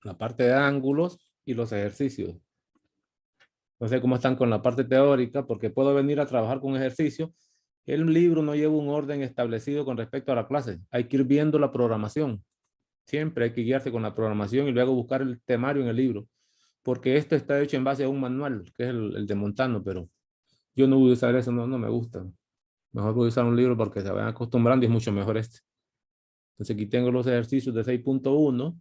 la parte de ángulos y los ejercicios. No sé cómo están con la parte teórica, porque puedo venir a trabajar con ejercicios. El libro no lleva un orden establecido con respecto a la clase. Hay que ir viendo la programación. Siempre hay que guiarse con la programación y luego buscar el temario en el libro, porque esto está hecho en base a un manual, que es el de Montano, pero yo no voy a usar eso, no me gusta. Mejor voy a usar un libro porque se van acostumbrando y es mucho mejor este. Entonces aquí tengo los ejercicios de 6.1,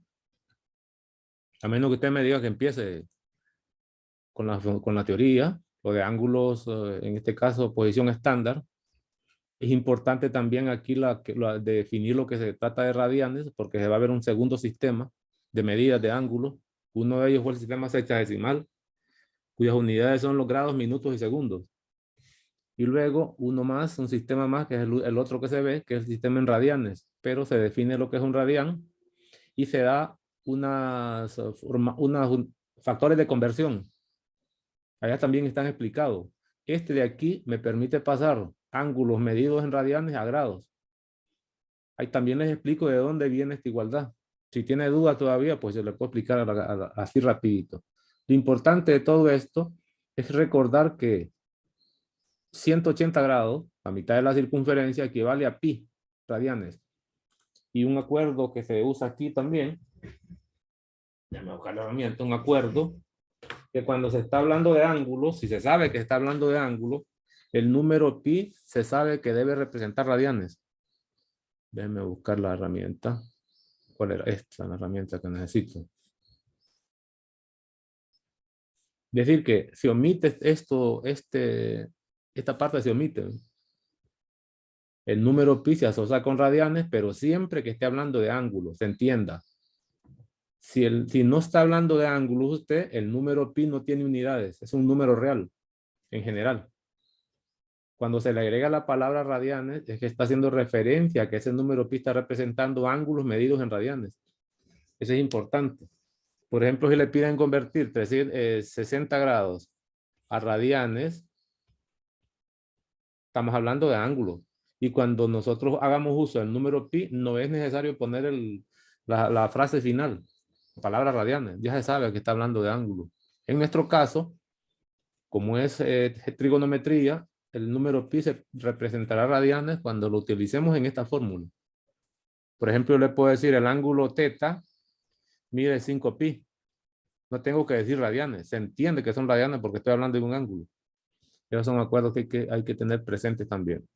a menos que usted me diga que empiece con la teoría o de ángulos, en este caso posición estándar. Es importante también aquí definir lo que se trata de radianes, porque se va a ver un segundo sistema de medidas de ángulos. Uno de ellos fue el sistema sexagesimal, cuyas unidades son los grados, minutos y segundos. Y luego uno más, un sistema más, que es el otro que se ve, que es el sistema en radianes, pero se define lo que es un radián y se da unas factores de conversión. Allá también están explicados. Este de aquí me permite pasar ángulos medidos en radianes a grados. Ahí también les explico de dónde viene esta igualdad. Si tiene duda todavía, pues yo le puedo explicar así rapidito. Lo importante de todo esto es recordar que 180 grados, la mitad de la circunferencia, equivale a pi radianes. Y un acuerdo que se usa aquí también, déjame buscar la herramienta, un acuerdo que cuando se está hablando de ángulos, si se sabe que está hablando de ángulos, el número pi se sabe que debe representar radianes. Déjenme buscar la herramienta. ¿Cuál era esta, la herramienta que necesito? Decir que si omites esto, esta parte se omite. El número pi se asocia con radianes, pero siempre que esté hablando de ángulos, se entienda. Si no está hablando de ángulos usted, el número pi no tiene unidades, es un número real, en general. Cuando se le agrega la palabra radianes, es que está haciendo referencia a que ese número pi está representando ángulos medidos en radianes. Eso es importante. Por ejemplo, si le piden convertir 60 grados a radianes, estamos hablando de ángulos. Y cuando nosotros hagamos uso del número pi, no es necesario poner la frase final, palabras radianes. Ya se sabe que está hablando de ángulos. En nuestro caso, como es trigonometría, el número pi se representará radianes cuando lo utilicemos en esta fórmula. Por ejemplo, yo le puedo decir el ángulo teta mide 5 pi. No tengo que decir radianes. Se entiende que son radianes porque estoy hablando de un ángulo. Esos son acuerdos que hay que tener presentes también.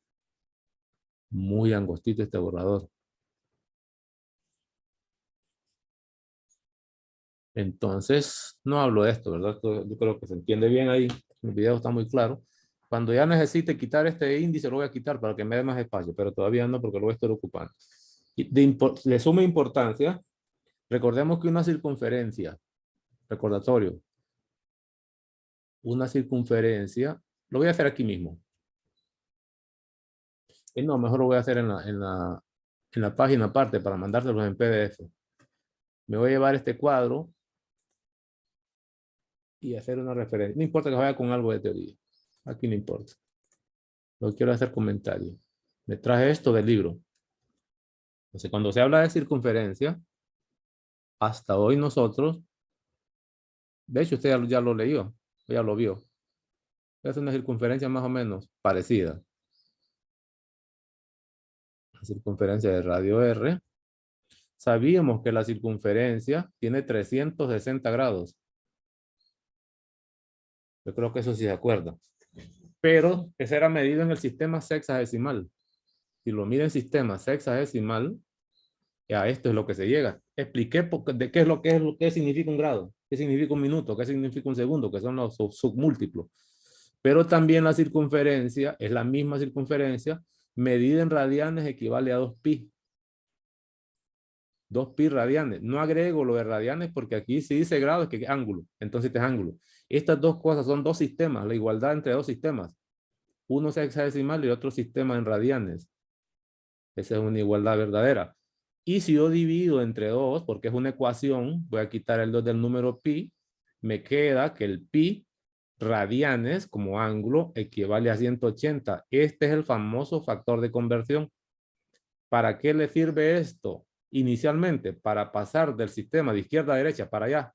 Muy angostito este borrador. Entonces, no hablo de esto, ¿verdad? Yo creo que se entiende bien ahí. El video está muy claro. Cuando ya necesite quitar este índice, lo voy a quitar para que me dé más espacio, pero todavía no porque lo voy a estar ocupando. Y de suma importancia, recordemos que una circunferencia, recordatorio, una circunferencia, lo voy a hacer aquí mismo. Y no, mejor lo voy a hacer en la página aparte para mandárselos en PDF. Me voy a llevar este cuadro y hacer una referencia. No importa que vaya con algo de teoría. Aquí no importa. No quiero hacer comentarios. Me traje esto del libro. Entonces, cuando se habla de circunferencia, hasta hoy nosotros, de hecho usted ya lo leyó, ya lo vio. Es una circunferencia más o menos parecida. La circunferencia de radio R. Sabíamos que la circunferencia tiene 360 grados. Yo creo que eso sí se acuerda. Pero ese era medido en el sistema sexagesimal. Si lo mide en sistema sexagesimal, a esto es lo que se llega. Expliqué de qué es lo que significa un grado, qué significa un minuto, qué significa un segundo, que son los submúltiplos. Pero también la circunferencia es la misma circunferencia, medida en radianes equivale a 2pi. 2pi radianes. No agrego lo de radianes porque aquí si dice grados que es ángulo. Entonces este es ángulo. Estas dos cosas son dos sistemas, la igualdad entre dos sistemas. Uno es hexadecimal y otro sistema en radianes. Esa es una igualdad verdadera. Y si yo divido entre 2, porque es una ecuación, voy a quitar el 2 del número pi, me queda que el pi radianes como ángulo equivale a 180. Este es el famoso factor de conversión. ¿Para qué le sirve esto? inicialmente para pasar del sistema de izquierda a derecha para allá,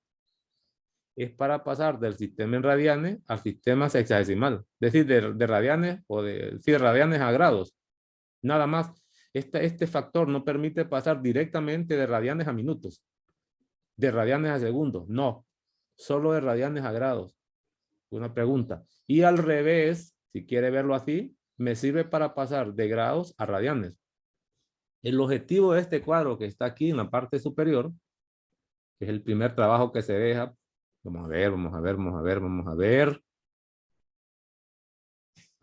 es para pasar del sistema en radianes al sistema sexagesimal. Es decir, de radianes o de radianes a grados. Nada más. Este factor no permite pasar directamente de radianes a minutos, de radianes a segundos. No, solo de radianes a grados. Una pregunta. Y al revés, si quiere verlo así, me sirve para pasar de grados a radianes. El objetivo de este cuadro que está aquí en la parte superior, que es el primer trabajo que se deja. Vamos a ver, vamos a ver, vamos a ver, vamos a ver.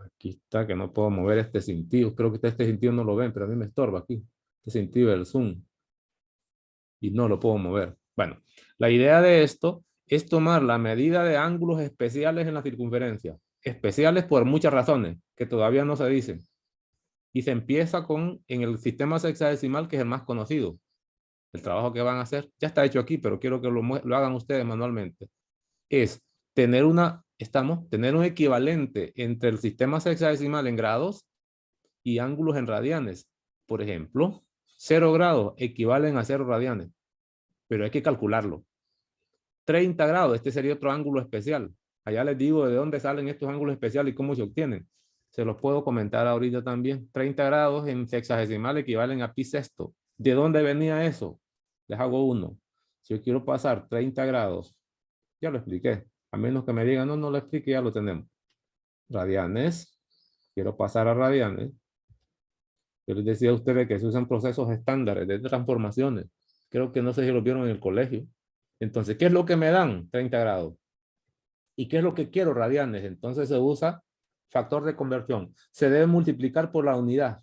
Aquí está, que no puedo mover este cintillo. Creo que este cintillo no lo ven, pero a mí me estorba aquí. Este cintillo del zoom. Y no lo puedo mover. Bueno, la idea de esto es tomar la medida de ángulos especiales en la circunferencia. Especiales por muchas razones, que todavía no se dicen. Y se empieza en el sistema sexagesimal, que es el más conocido. El trabajo que van a hacer, ya está hecho aquí, pero quiero que lo hagan ustedes manualmente. Es tener tener un equivalente entre el sistema sexagesimal en grados y ángulos en radianes. Por ejemplo, 0 grados equivalen a 0 radianes, pero hay que calcularlo. 30 grados, este sería otro ángulo especial. Allá les digo de dónde salen estos ángulos especiales y cómo se obtienen. Se los puedo comentar ahorita también. 30 grados en sexagesimal equivalen a pi sexto. ¿De dónde venía eso? Les hago uno. Si yo quiero pasar 30 grados, ya lo expliqué. A menos que me digan, no, no lo explique, ya lo tenemos. Radianes. Quiero pasar a radianes. Yo les decía a ustedes que se usan procesos estándares de transformaciones. Creo que no sé si lo vieron en el colegio. Entonces, ¿qué es lo que me dan? 30 grados. ¿Y qué es lo que quiero? Radianes. Entonces se usa factor de conversión. Se debe multiplicar por la unidad.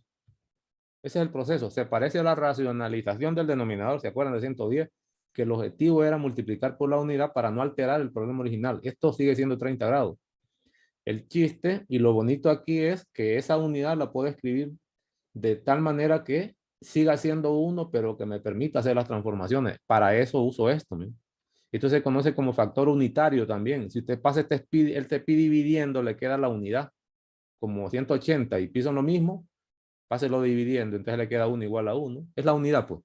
Ese es el proceso. Se parece a la racionalización del denominador. ¿Se acuerdan de 110? Que el objetivo era multiplicar por la unidad para no alterar el problema original. Esto sigue siendo 30 grados. El chiste y lo bonito aquí es que esa unidad la puedo escribir de tal manera que siga siendo 1, pero que me permita hacer las transformaciones. Para eso uso esto. ¿no? Esto se conoce como factor unitario también. Si usted pasa este pi dividiendo, le queda la unidad, como 180 y pi son lo mismo, páselo dividiendo, entonces le queda 1 igual a 1. Es la unidad, pues.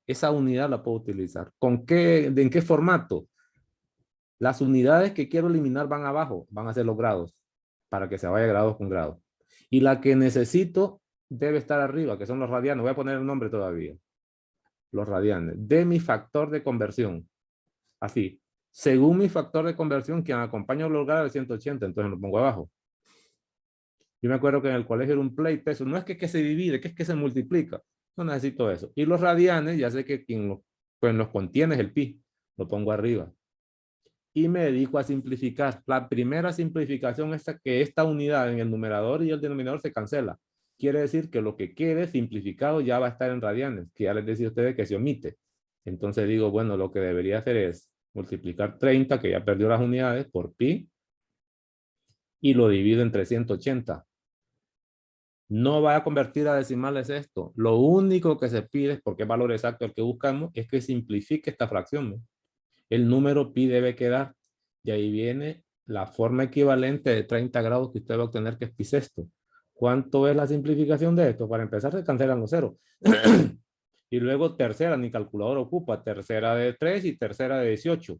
Esa unidad la puedo utilizar. ¿En qué formato? Las unidades que quiero eliminar van abajo, van a ser los grados, para que se vaya grados con grados. Y la que necesito debe estar arriba, que son los radianes. Voy a poner el nombre todavía. Los radianes. De mi factor de conversión. Así. Según mi factor de conversión, quien acompaña los grados es 180, entonces lo pongo abajo. Yo me acuerdo que en el colegio era un pleito, eso no es que se divide, que es que se multiplica. No necesito eso. Y los radianes, ya sé que quien pues los contiene es el pi. Lo pongo arriba. Y me dedico a simplificar. La primera simplificación es que esta unidad en el numerador y el denominador se cancela. Quiere decir que lo que quede simplificado ya va a estar en radianes, que ya les decía a ustedes que se omite. Entonces digo, bueno, lo que debería hacer es multiplicar 30, que ya perdió las unidades, por pi, y lo divido entre 180. No va a convertir a decimales esto. Lo único que se pide, porque es valor exacto el que buscamos, es que simplifique esta fracción. ¿no? El número pi debe quedar. Y ahí viene la forma equivalente de 30 grados que usted va a obtener, que es pi sexto. ¿Cuánto es la simplificación de esto? Para empezar, se cancelan los ceros. Y luego tercera, mi calculador ocupa tercera de 3 y tercera de 18.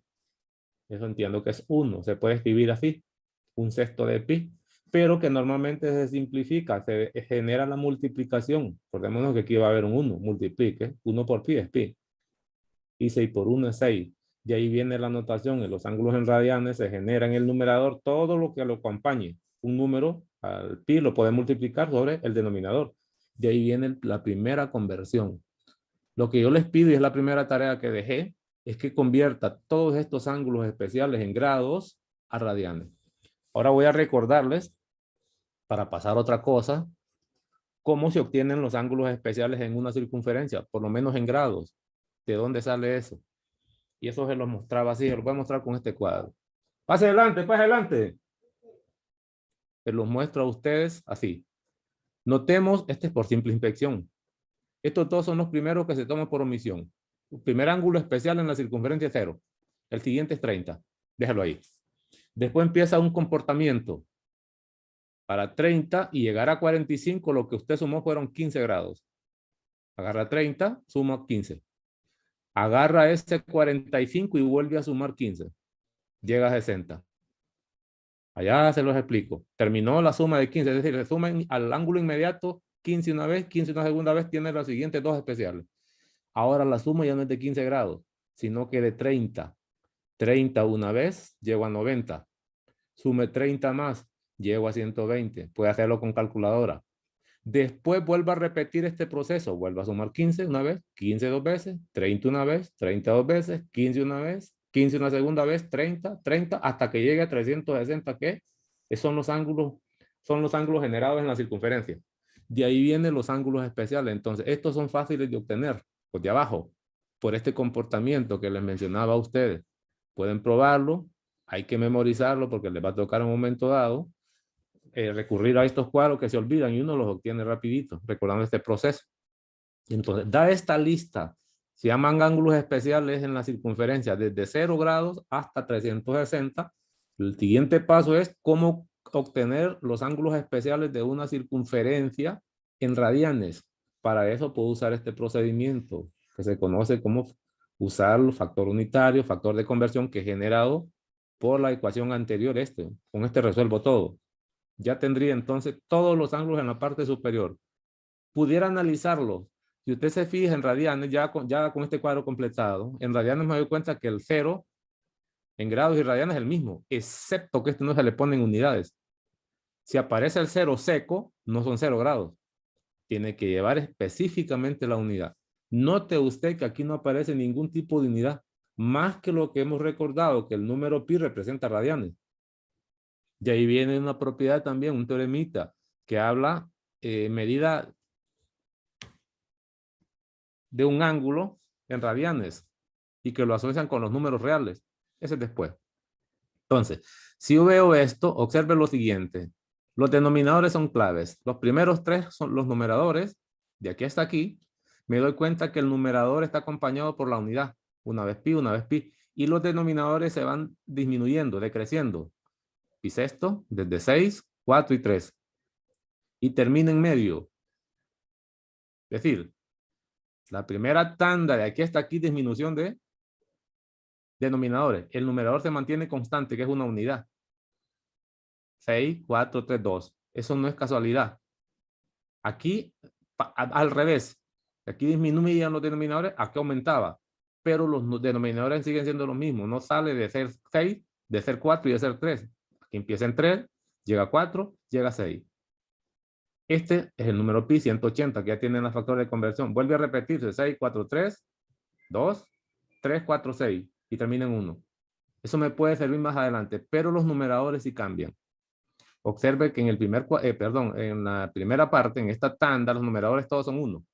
Eso entiendo que es 1. Se puede escribir así, un sexto de pi, pero que normalmente se simplifica, se genera la multiplicación. Recordémonos que aquí va a haber un 1, multiplique, 1 por pi es pi. Y 6 por 1 es 6. Y ahí viene la notación, en los ángulos en radianes se genera en el numerador todo lo que lo acompañe. Un número al pi lo puede multiplicar sobre el denominador. De ahí viene la primera conversión. Lo que yo les pido, y es la primera tarea que dejé, es que convierta todos estos ángulos especiales en grados a radianes. Ahora voy a recordarles, para pasar a otra cosa, cómo se obtienen los ángulos especiales en una circunferencia, por lo menos en grados. ¿De dónde sale eso? Y eso se los mostraba así, se los voy a mostrar con este cuadro. Pase adelante, pase adelante. Se los muestro a ustedes así. Notemos, este es por simple inspección. Estos dos son los primeros que se toman por omisión. El primer ángulo especial en la circunferencia es 0. El siguiente es 30. Déjalo ahí. Después empieza un comportamiento. Para 30 y llegar a 45, lo que usted sumó fueron 15 grados. Agarra 30, suma 15. Agarra ese 45 y vuelve a sumar 15. Llega a 60. Allá se los explico. Terminó la suma de 15, es decir, se suman al ángulo inmediato 15 una vez, 15 una segunda vez, tiene las siguientes dos especiales. Ahora la suma ya no es de 15 grados, sino que de 30. 30 una vez, llego a 90. Sume 30 más, llego a 120. Puede hacerlo con calculadora. Después vuelvo a repetir este proceso. Vuelvo a sumar 15 una vez, 15 dos veces, 30 una vez, 30 dos veces, 15 una vez, 15 una segunda vez, 30, 30, hasta que llegue a 360, que son los ángulos generados en la circunferencia. De ahí vienen los ángulos especiales. Entonces, estos son fáciles de obtener, por de abajo, por este comportamiento que les mencionaba a ustedes. Pueden probarlo, hay que memorizarlo porque les va a tocar en un momento dado. Recurrir a estos cuadros que se olvidan y uno los obtiene rapidito, recordando este proceso. Entonces, da esta lista, se llaman ángulos especiales en la circunferencia, desde 0 grados hasta 360. El siguiente paso es cómo obtener los ángulos especiales de una circunferencia en radianes. Para eso puedo usar este procedimiento que se conoce como usar el factor unitario, factor de conversión, que es generado por la ecuación anterior. Con este resuelvo todo. Ya tendría entonces todos los ángulos en la parte superior. Pudiera analizarlo. Si usted se fija en radianes, ya con este cuadro completado, en radianes me doy cuenta que el 0 en grados y radianes es el mismo, excepto que no se le ponen unidades. Si aparece el 0 seco, no son 0 grados. Tiene que llevar específicamente la unidad. Note usted que aquí no aparece ningún tipo de unidad, más que lo que hemos recordado, que el número pi representa radianes. De ahí viene una propiedad también, un teoremita, que habla medida de un ángulo en radianes y que lo asocian con los números reales. Ese es después. Entonces, si yo veo esto, observe lo siguiente. Los denominadores son claves. Los primeros tres son los numeradores. De aquí hasta aquí, me doy cuenta que el numerador está acompañado por la unidad. Una vez pi, una vez pi. Y los denominadores se van disminuyendo, decreciendo. Pi sexto, desde 6, 4 y 3. Y termina en medio. Es decir, la primera tanda de aquí hasta aquí, disminución de denominadores. El numerador se mantiene constante, que es una unidad. 6, 4, 3, 2. Eso no es casualidad. Aquí, al revés. Aquí disminuían los denominadores, aquí aumentaba. Pero los denominadores siguen siendo los mismos. No sale de ser 6, de ser 4 y de ser 3. Aquí empieza en 3, llega a 4, llega a 6. Este es el número pi 180, que ya tienen los factores de conversión. Vuelve a repetirse: 6, 4, 3, 2, 3, 4, 6 y termina en 1. Eso me puede servir más adelante, pero los numeradores sí cambian. Observe que en en la primera parte, en esta tanda, los numeradores todos son 1.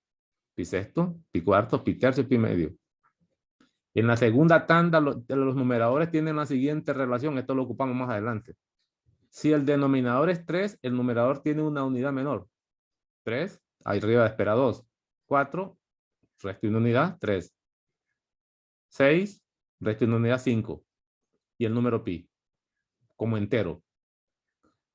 Pi sexto, pi cuarto, pi tercio y pi medio. En la segunda tanda, los numeradores tienen la siguiente relación. Esto lo ocupamos más adelante. Si el denominador es 3, el numerador tiene una unidad menor. 3, arriba espera 2. 4, resto de una unidad, 3. 6, resto de una unidad, 5. Y el número pi, como entero.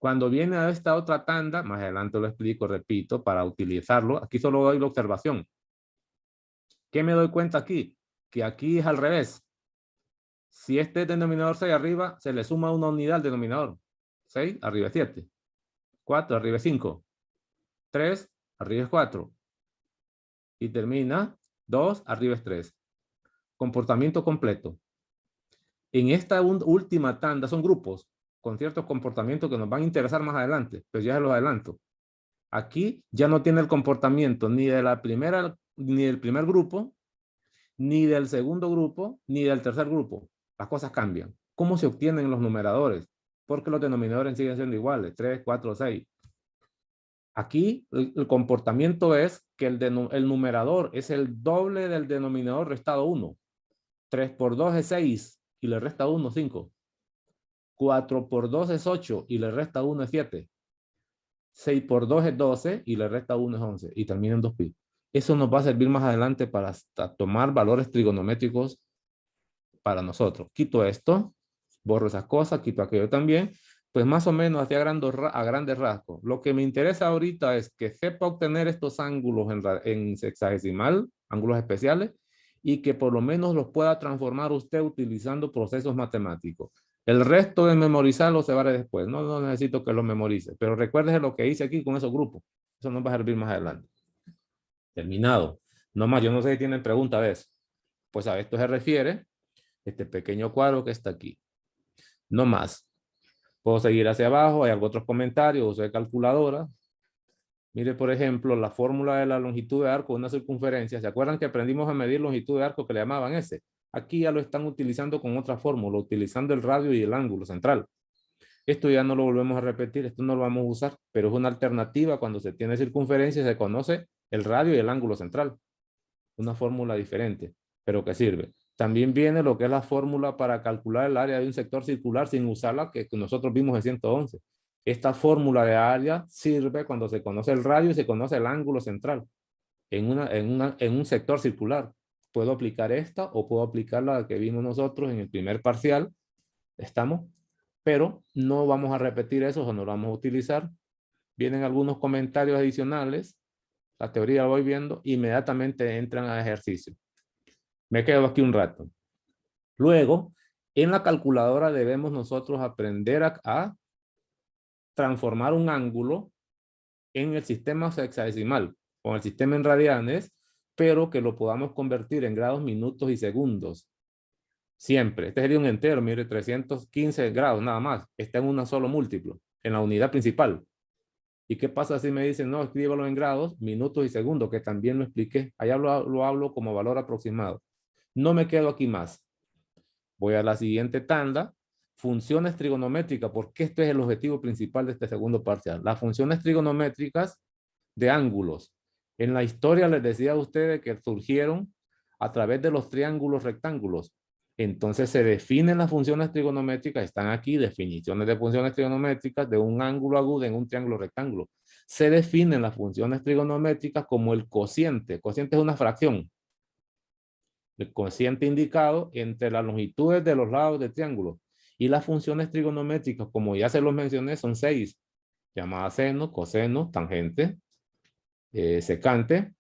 Cuando viene a esta otra tanda, más adelante lo explico, repito, para utilizarlo, aquí solo doy la observación. ¿Qué me doy cuenta aquí? Que aquí es al revés. Si este denominador 6 arriba, se le suma una unidad al denominador. 6, arriba es 7. 4, arriba es 5. 3, arriba es 4. Y termina 2, arriba es 3. Comportamiento completo. En esta última tanda son grupos con ciertos comportamientos que nos van a interesar más adelante, pero ya se los adelanto. Aquí ya no tiene el comportamiento ni de la primera, ni del primer grupo, ni del segundo grupo, ni del tercer grupo. Las cosas cambian. ¿Cómo se obtienen los numeradores? Porque los denominadores siguen siendo iguales, 3, 4, 6. Aquí el comportamiento es que el numerador es el doble del denominador restado 1. 3 por 2 es 6 y le resta 1, 5. 4 por 2 es 8 y le resta 1 es 7. 6 por 2 es 12 y le resta 1 es 11 y termina en 2pi. Eso nos va a servir más adelante para tomar valores trigonométricos para nosotros. Quito esto, borro esas cosas, quito aquello también. Pues más o menos hacia a grandes rasgos. Lo que me interesa ahorita es que sepa obtener estos ángulos en sexagesimal, ángulos especiales, y que por lo menos los pueda transformar usted utilizando procesos matemáticos. El resto de memorizarlo se va a ver después. No necesito que lo memorice, pero recuérdese lo que hice aquí con esos grupos. Eso nos va a servir más adelante. Terminado. No más, yo no sé si tienen pregunta de eso. Pues a esto se refiere este pequeño cuadro que está aquí. No más. Puedo seguir hacia abajo, hay otros comentarios, uso de calculadora. Mire, por ejemplo, la fórmula de la longitud de arco de una circunferencia. ¿Se acuerdan que aprendimos a medir longitud de arco que le llamaban ese? Aquí ya lo están utilizando con otra fórmula, utilizando el radio y el ángulo central. Esto ya no lo volvemos a repetir, esto no lo vamos a usar, pero es una alternativa cuando se tiene circunferencia y se conoce el radio y el ángulo central. Una fórmula diferente, pero que sirve. También viene lo que es la fórmula para calcular el área de un sector circular sin usar la que nosotros vimos en 111. Esta fórmula de área sirve cuando se conoce el radio y se conoce el ángulo central en un sector circular. Puedo aplicar esta o puedo aplicar la que vimos nosotros en el primer parcial. ¿Estamos? Pero no vamos a repetir eso o no lo vamos a utilizar. Vienen algunos comentarios adicionales. La teoría la voy viendo. Inmediatamente entran a ejercicio. Me quedo aquí un rato. Luego, en la calculadora debemos nosotros aprender a transformar un ángulo en el sistema hexadecimal o en el sistema en radianes, pero que lo podamos convertir en grados, minutos y segundos. Siempre. Este sería un entero, mire, 315 grados nada más. Está en un solo múltiplo, en la unidad principal. ¿Y qué pasa si me dicen, no, escríbalo en grados, minutos y segundos, que también lo expliqué? Allá lo hablo como valor aproximado. No me quedo aquí más. Voy a la siguiente tanda. Funciones trigonométricas, porque este es el objetivo principal de este segundo parcial. Las funciones trigonométricas de ángulos. En la historia les decía a ustedes que surgieron a través de los triángulos rectángulos. Entonces se definen las funciones trigonométricas, están aquí definiciones de funciones trigonométricas de un ángulo agudo en un triángulo rectángulo. Se definen las funciones trigonométricas como el cociente. El cociente es una fracción. El cociente indicado entre las longitudes de los lados del triángulo. Y las funciones trigonométricas, como ya se los mencioné, son 6. Llamadas seno, coseno, tangente, secante,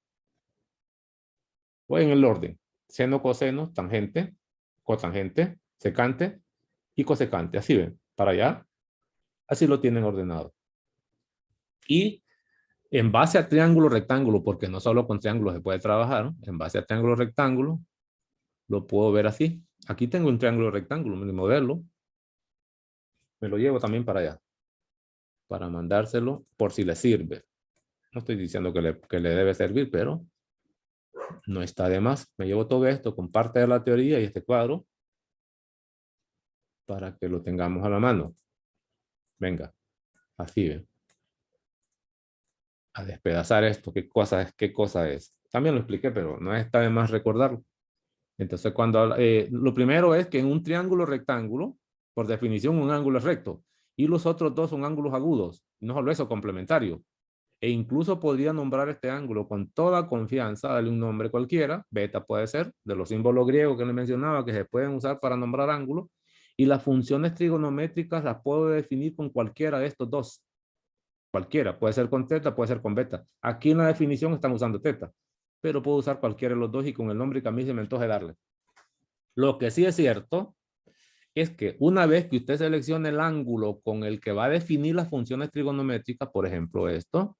o en el orden. Seno, coseno, tangente, cotangente, secante y cosecante. Así ven, para allá. Así lo tienen ordenado. Y en base a triángulo rectángulo, porque no solo con triángulos se puede trabajar, en base a triángulo rectángulo, lo puedo ver así. Aquí tengo un triángulo rectángulo, mi modelo. Me lo llevo también para allá, para mandárselo por si le sirve. No estoy diciendo que le debe servir, pero no está de más. Me llevo todo esto con parte de la teoría y este cuadro para que lo tengamos a la mano. Venga, así ven. A despedazar esto. ¿Qué cosa es? También lo expliqué, pero no está de más recordarlo. Entonces, lo primero es que en un triángulo rectángulo, por definición, un ángulo es recto. Y los otros dos son ángulos agudos. No solo eso, complementario. E incluso podría nombrar este ángulo con toda confianza, darle un nombre cualquiera, beta puede ser, de los símbolos griegos que les mencionaba, que se pueden usar para nombrar ángulos, y las funciones trigonométricas las puedo definir con cualquiera de estos dos. Cualquiera, puede ser con teta, puede ser con beta. Aquí en la definición están usando teta, pero puedo usar cualquiera de los dos y con el nombre que a mí se me antoje darle. Lo que sí es cierto es que una vez que usted seleccione el ángulo con el que va a definir las funciones trigonométricas, por ejemplo esto,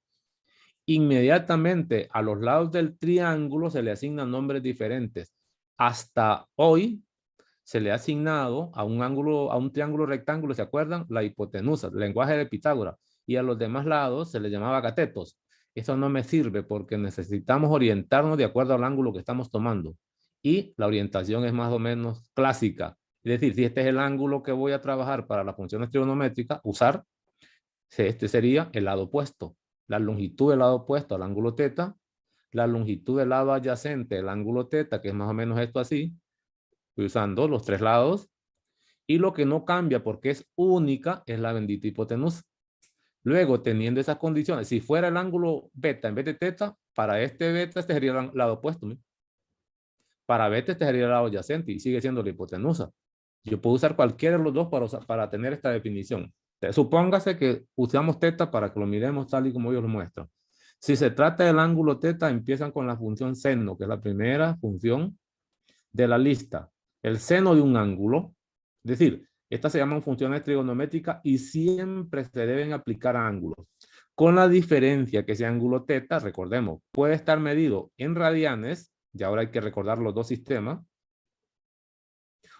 inmediatamente a los lados del triángulo se le asignan nombres diferentes. Hasta hoy se le ha asignado a un ángulo, a un triángulo rectángulo, ¿se acuerdan? La hipotenusa, el lenguaje de Pitágoras. Y a los demás lados se les llamaba catetos. Eso no me sirve porque necesitamos orientarnos de acuerdo al ángulo que estamos tomando. Y la orientación es más o menos clásica. Es decir, si este es el ángulo que voy a trabajar para las funciones trigonométricas, usar, este sería el lado opuesto. La longitud del lado opuesto al ángulo teta, la longitud del lado adyacente al ángulo teta, que es más o menos esto así, usando los tres lados, y lo que no cambia porque es única es la bendita hipotenusa. Luego, teniendo esas condiciones, si fuera el ángulo beta en vez de teta, para este beta este sería el lado opuesto. ¿No? Para beta este sería el lado adyacente y sigue siendo la hipotenusa. Yo puedo usar cualquiera de los dos para tener esta definición. Supóngase que usamos teta para que lo miremos tal y como yo lo muestro. Si se trata del ángulo teta, empiezan con la función seno, que es la primera función de la lista. El seno de un ángulo, es decir, estas se llaman funciones trigonométricas y siempre se deben aplicar a ángulos. Con la diferencia que ese ángulo teta, recordemos, puede estar medido en radianes, y ahora hay que recordar los dos sistemas,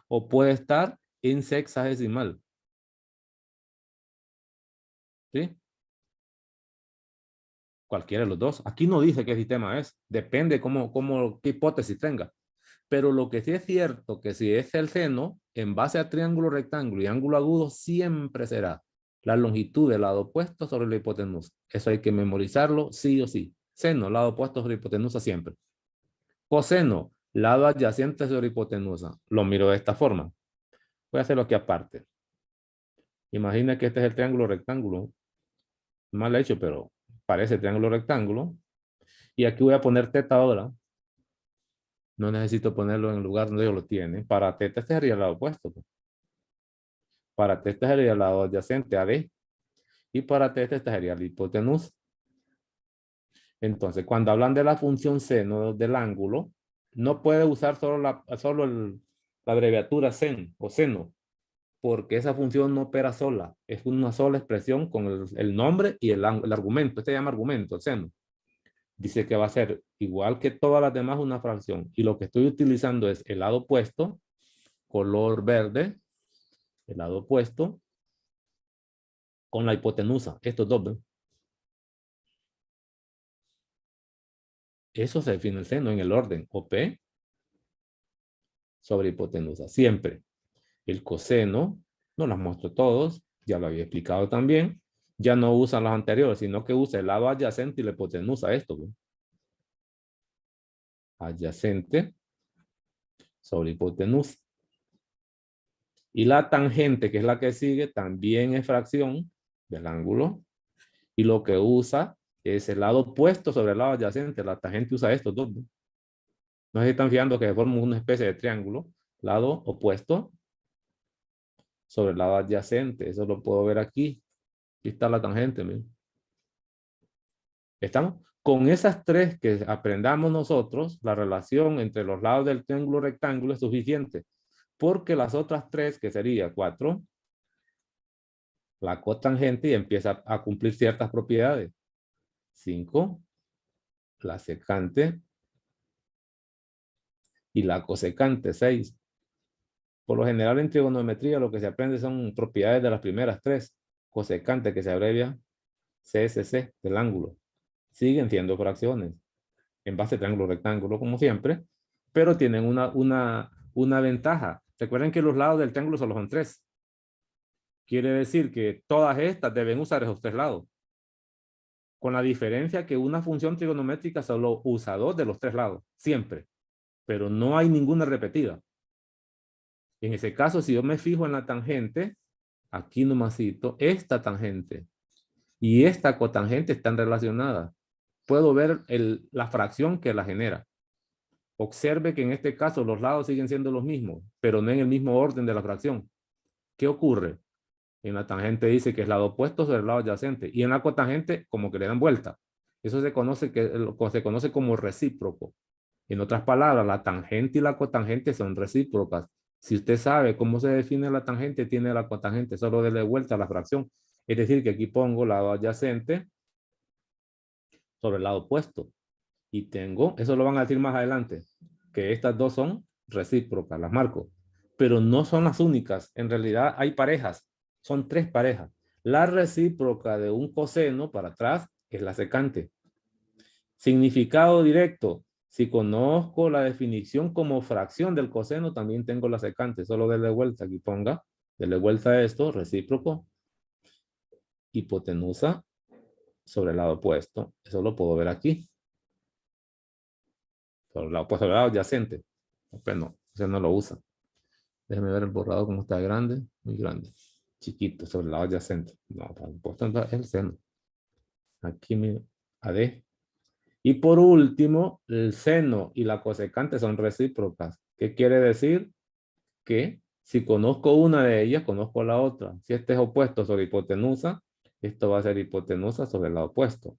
o puede estar en sexagesimal. ¿Sí? Cualquiera de los dos. Aquí no dice qué sistema es. Depende qué hipótesis tenga. Pero lo que sí es cierto, que si es el seno, en base a triángulo rectángulo y ángulo agudo, siempre será la longitud del lado opuesto sobre la hipotenusa. Eso hay que memorizarlo sí o sí. Seno, lado opuesto sobre hipotenusa siempre. Coseno, lado adyacente sobre hipotenusa. Lo miro de esta forma. Voy a hacerlo aquí aparte. Imagina que este es el triángulo rectángulo. Mal hecho, pero parece triángulo rectángulo. Y aquí voy a poner teta ahora. No necesito ponerlo en el lugar donde ellos lo tienen. Para teta este sería el lado opuesto. Para teta sería el lado adyacente, AD. Y para teta esta sería la hipotenusa. Entonces, cuando hablan de la función seno del ángulo, no puede usar solo la abreviatura sen o seno, porque esa función no opera sola. Es una sola expresión con el nombre y el argumento. Este se llama argumento, el seno. Dice que va a ser igual que todas las demás una fracción. Y lo que estoy utilizando es el lado opuesto, color verde, el lado opuesto, con la hipotenusa. Estos dos, ¿ven? Eso se define el seno en el orden OP sobre hipotenusa. Siempre. El coseno, no las muestro todos, ya lo había explicado también. Ya no usan los anteriores, sino que usa el lado adyacente y la hipotenusa. Esto, ¿ven? Adyacente sobre hipotenusa. Y la tangente, que es la que sigue, también es fracción del ángulo. Y lo que usa es el lado opuesto sobre el lado adyacente. La tangente usa estos dos, ¿no? No se están fijando que forman una especie de triángulo. Lado opuesto sobre el lado adyacente. Eso lo puedo ver aquí. Aquí está la tangente. ¿Ven? ¿Estamos? Con esas tres que aprendamos nosotros, la relación entre los lados del triángulo rectángulo es suficiente. Porque las otras tres, que sería 4, la cotangente y empieza a cumplir ciertas propiedades. 5, la secante y la cosecante, 6. Por lo general en trigonometría lo que se aprende son propiedades de las primeras tres. Cosecante, que se abrevia CSC del ángulo. Siguen siendo fracciones en base a triángulo rectángulo como siempre, pero tienen una ventaja. Recuerden que los lados del triángulo solo son 3. Quiere decir que todas estas deben usar esos 3 lados. Con la diferencia que una función trigonométrica solo usa 2 de los 3 lados, siempre. Pero no hay ninguna repetida. En ese caso, si yo me fijo en la tangente, aquí nomasito, esta tangente y esta cotangente están relacionadas. Puedo ver la fracción que la genera. Observe que en este caso los lados siguen siendo los mismos, pero no en el mismo orden de la fracción. ¿Qué ocurre? En la tangente dice que es lado opuesto sobre el lado adyacente y en la cotangente como que le dan vuelta. Eso se conoce como recíproco. En otras palabras, la tangente y la cotangente son recíprocas. Si usted sabe cómo se define la tangente, tiene la cotangente, solo dele vuelta a la fracción. Es decir, que aquí pongo lado adyacente sobre el lado opuesto. Y tengo, eso lo van a decir más adelante, que estas dos son recíprocas, las marco. Pero no son las únicas. En realidad hay parejas. Son 3 parejas. La recíproca de un coseno para atrás es la secante. Significado directo. Si conozco la definición como fracción del coseno, también tengo la secante. Solo dele vuelta. Aquí ponga, dele vuelta a esto, recíproco, hipotenusa sobre el lado opuesto. Eso lo puedo ver aquí. Sobre el lado opuesto, sobre el lado adyacente. Pues no, ese no lo usa. Déjeme ver el borrador como está grande. Muy grande. Chiquito, sobre el lado adyacente. No, por supuesto, es el seno. Aquí mi AD. Y por último, el seno y la cosecante son recíprocas. ¿Qué quiere decir? Que Si conozco una de ellas, conozco la otra. Si este es opuesto sobre hipotenusa, esto va a ser hipotenusa sobre el lado opuesto.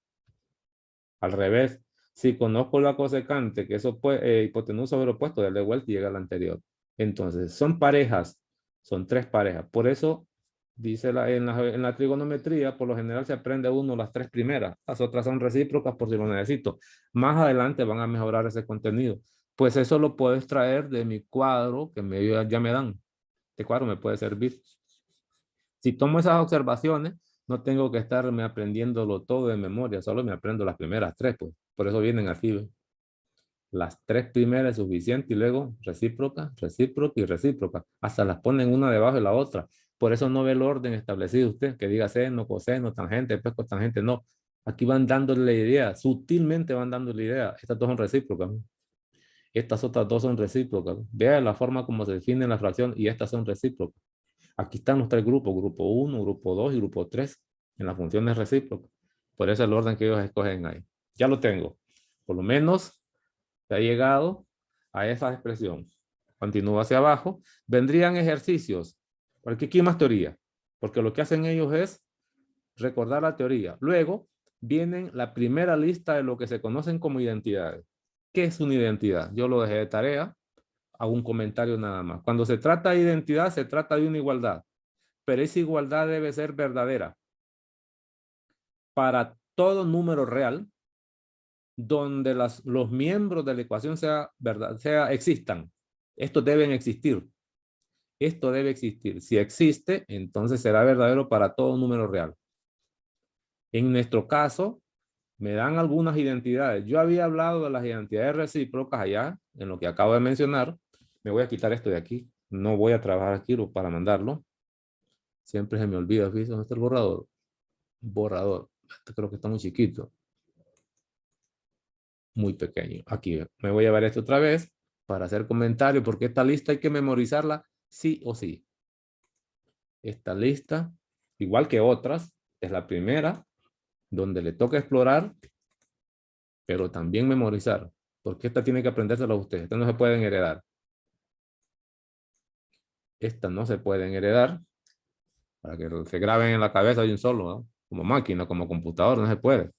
Al revés, si conozco la cosecante, que es hipotenusa sobre opuesto, dale vuelta y llega a la anterior. Entonces, son parejas, son tres parejas. Por eso, dice en la trigonometría, por lo general se aprende uno las tres primeras. Las otras son recíprocas por si lo necesito. Más adelante van a mejorar ese contenido. Pues eso lo puedo extraer de mi cuadro que ya me dan. Este cuadro me puede servir. Si tomo esas observaciones, no tengo que estarme aprendiéndolo todo de memoria, solo me aprendo las primeras tres, pues. Por eso vienen así, ¿ve? Las tres primeras es suficiente y luego recíproca, recíproca y recíproca. Hasta las ponen una debajo de la otra. Por eso no ve el orden establecido usted, que diga seno, coseno, tangente, después cotangente, no. Aquí van dándole la idea, sutilmente van dando la idea. Estas dos son recíprocas, ¿no? Estas otras dos son recíprocas. Vea la forma como se define la fracción y estas son recíprocas. Aquí están los tres grupos, grupo 1, grupo 2 y grupo 3 en las funciones recíprocas. Por eso es el orden que ellos escogen ahí. Ya lo tengo. Por lo menos se ha llegado a esa expresión. Continúo hacia abajo. Vendrían ejercicios. Porque aquí hay más teoría. Porque lo que hacen ellos es recordar la teoría. Luego vienen la primera lista de lo que se conocen como identidades. ¿Qué es una identidad? Yo lo dejé de tarea. Hago un comentario nada más. Cuando se trata de identidad, se trata de una igualdad. Pero esa igualdad debe ser verdadera para todo número real donde los miembros de la ecuación existan. Estos deben existir. Esto debe existir. Si existe, entonces será verdadero para todo número real. En nuestro caso, me dan algunas identidades. Yo había hablado de las identidades recíprocas allá, en lo que acabo de mencionar. Me voy a quitar esto de aquí. No voy a trabajar aquí para mandarlo. Siempre se me olvida, fíjense, ¿dónde está el borrador? Borrador. Este creo que está muy chiquito. Muy pequeño. Aquí me voy a ver esto otra vez para hacer comentario, porque esta lista hay que memorizarla sí o sí. Esta lista, igual que otras, es la primera donde le toca explorar, pero también memorizar, porque esta tiene que aprendérsela a ustedes. Estas no se pueden heredar. Estas no se pueden heredar para que se graben en la cabeza de un solo, ¿no? Como máquina, como computador, no se puede.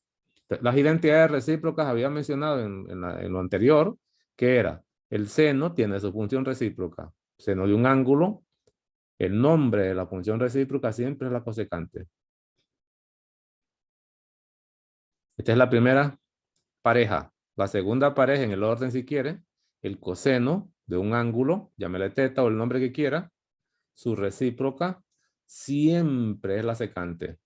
Las identidades recíprocas había mencionado en lo anterior, que era el seno tiene su función recíproca. Seno de un ángulo, el nombre de la función recíproca siempre es la cosecante. Esta es la primera pareja. La segunda pareja, en el orden si quiere, el coseno de un ángulo, llámele teta o el nombre que quiera, su recíproca siempre es la secante.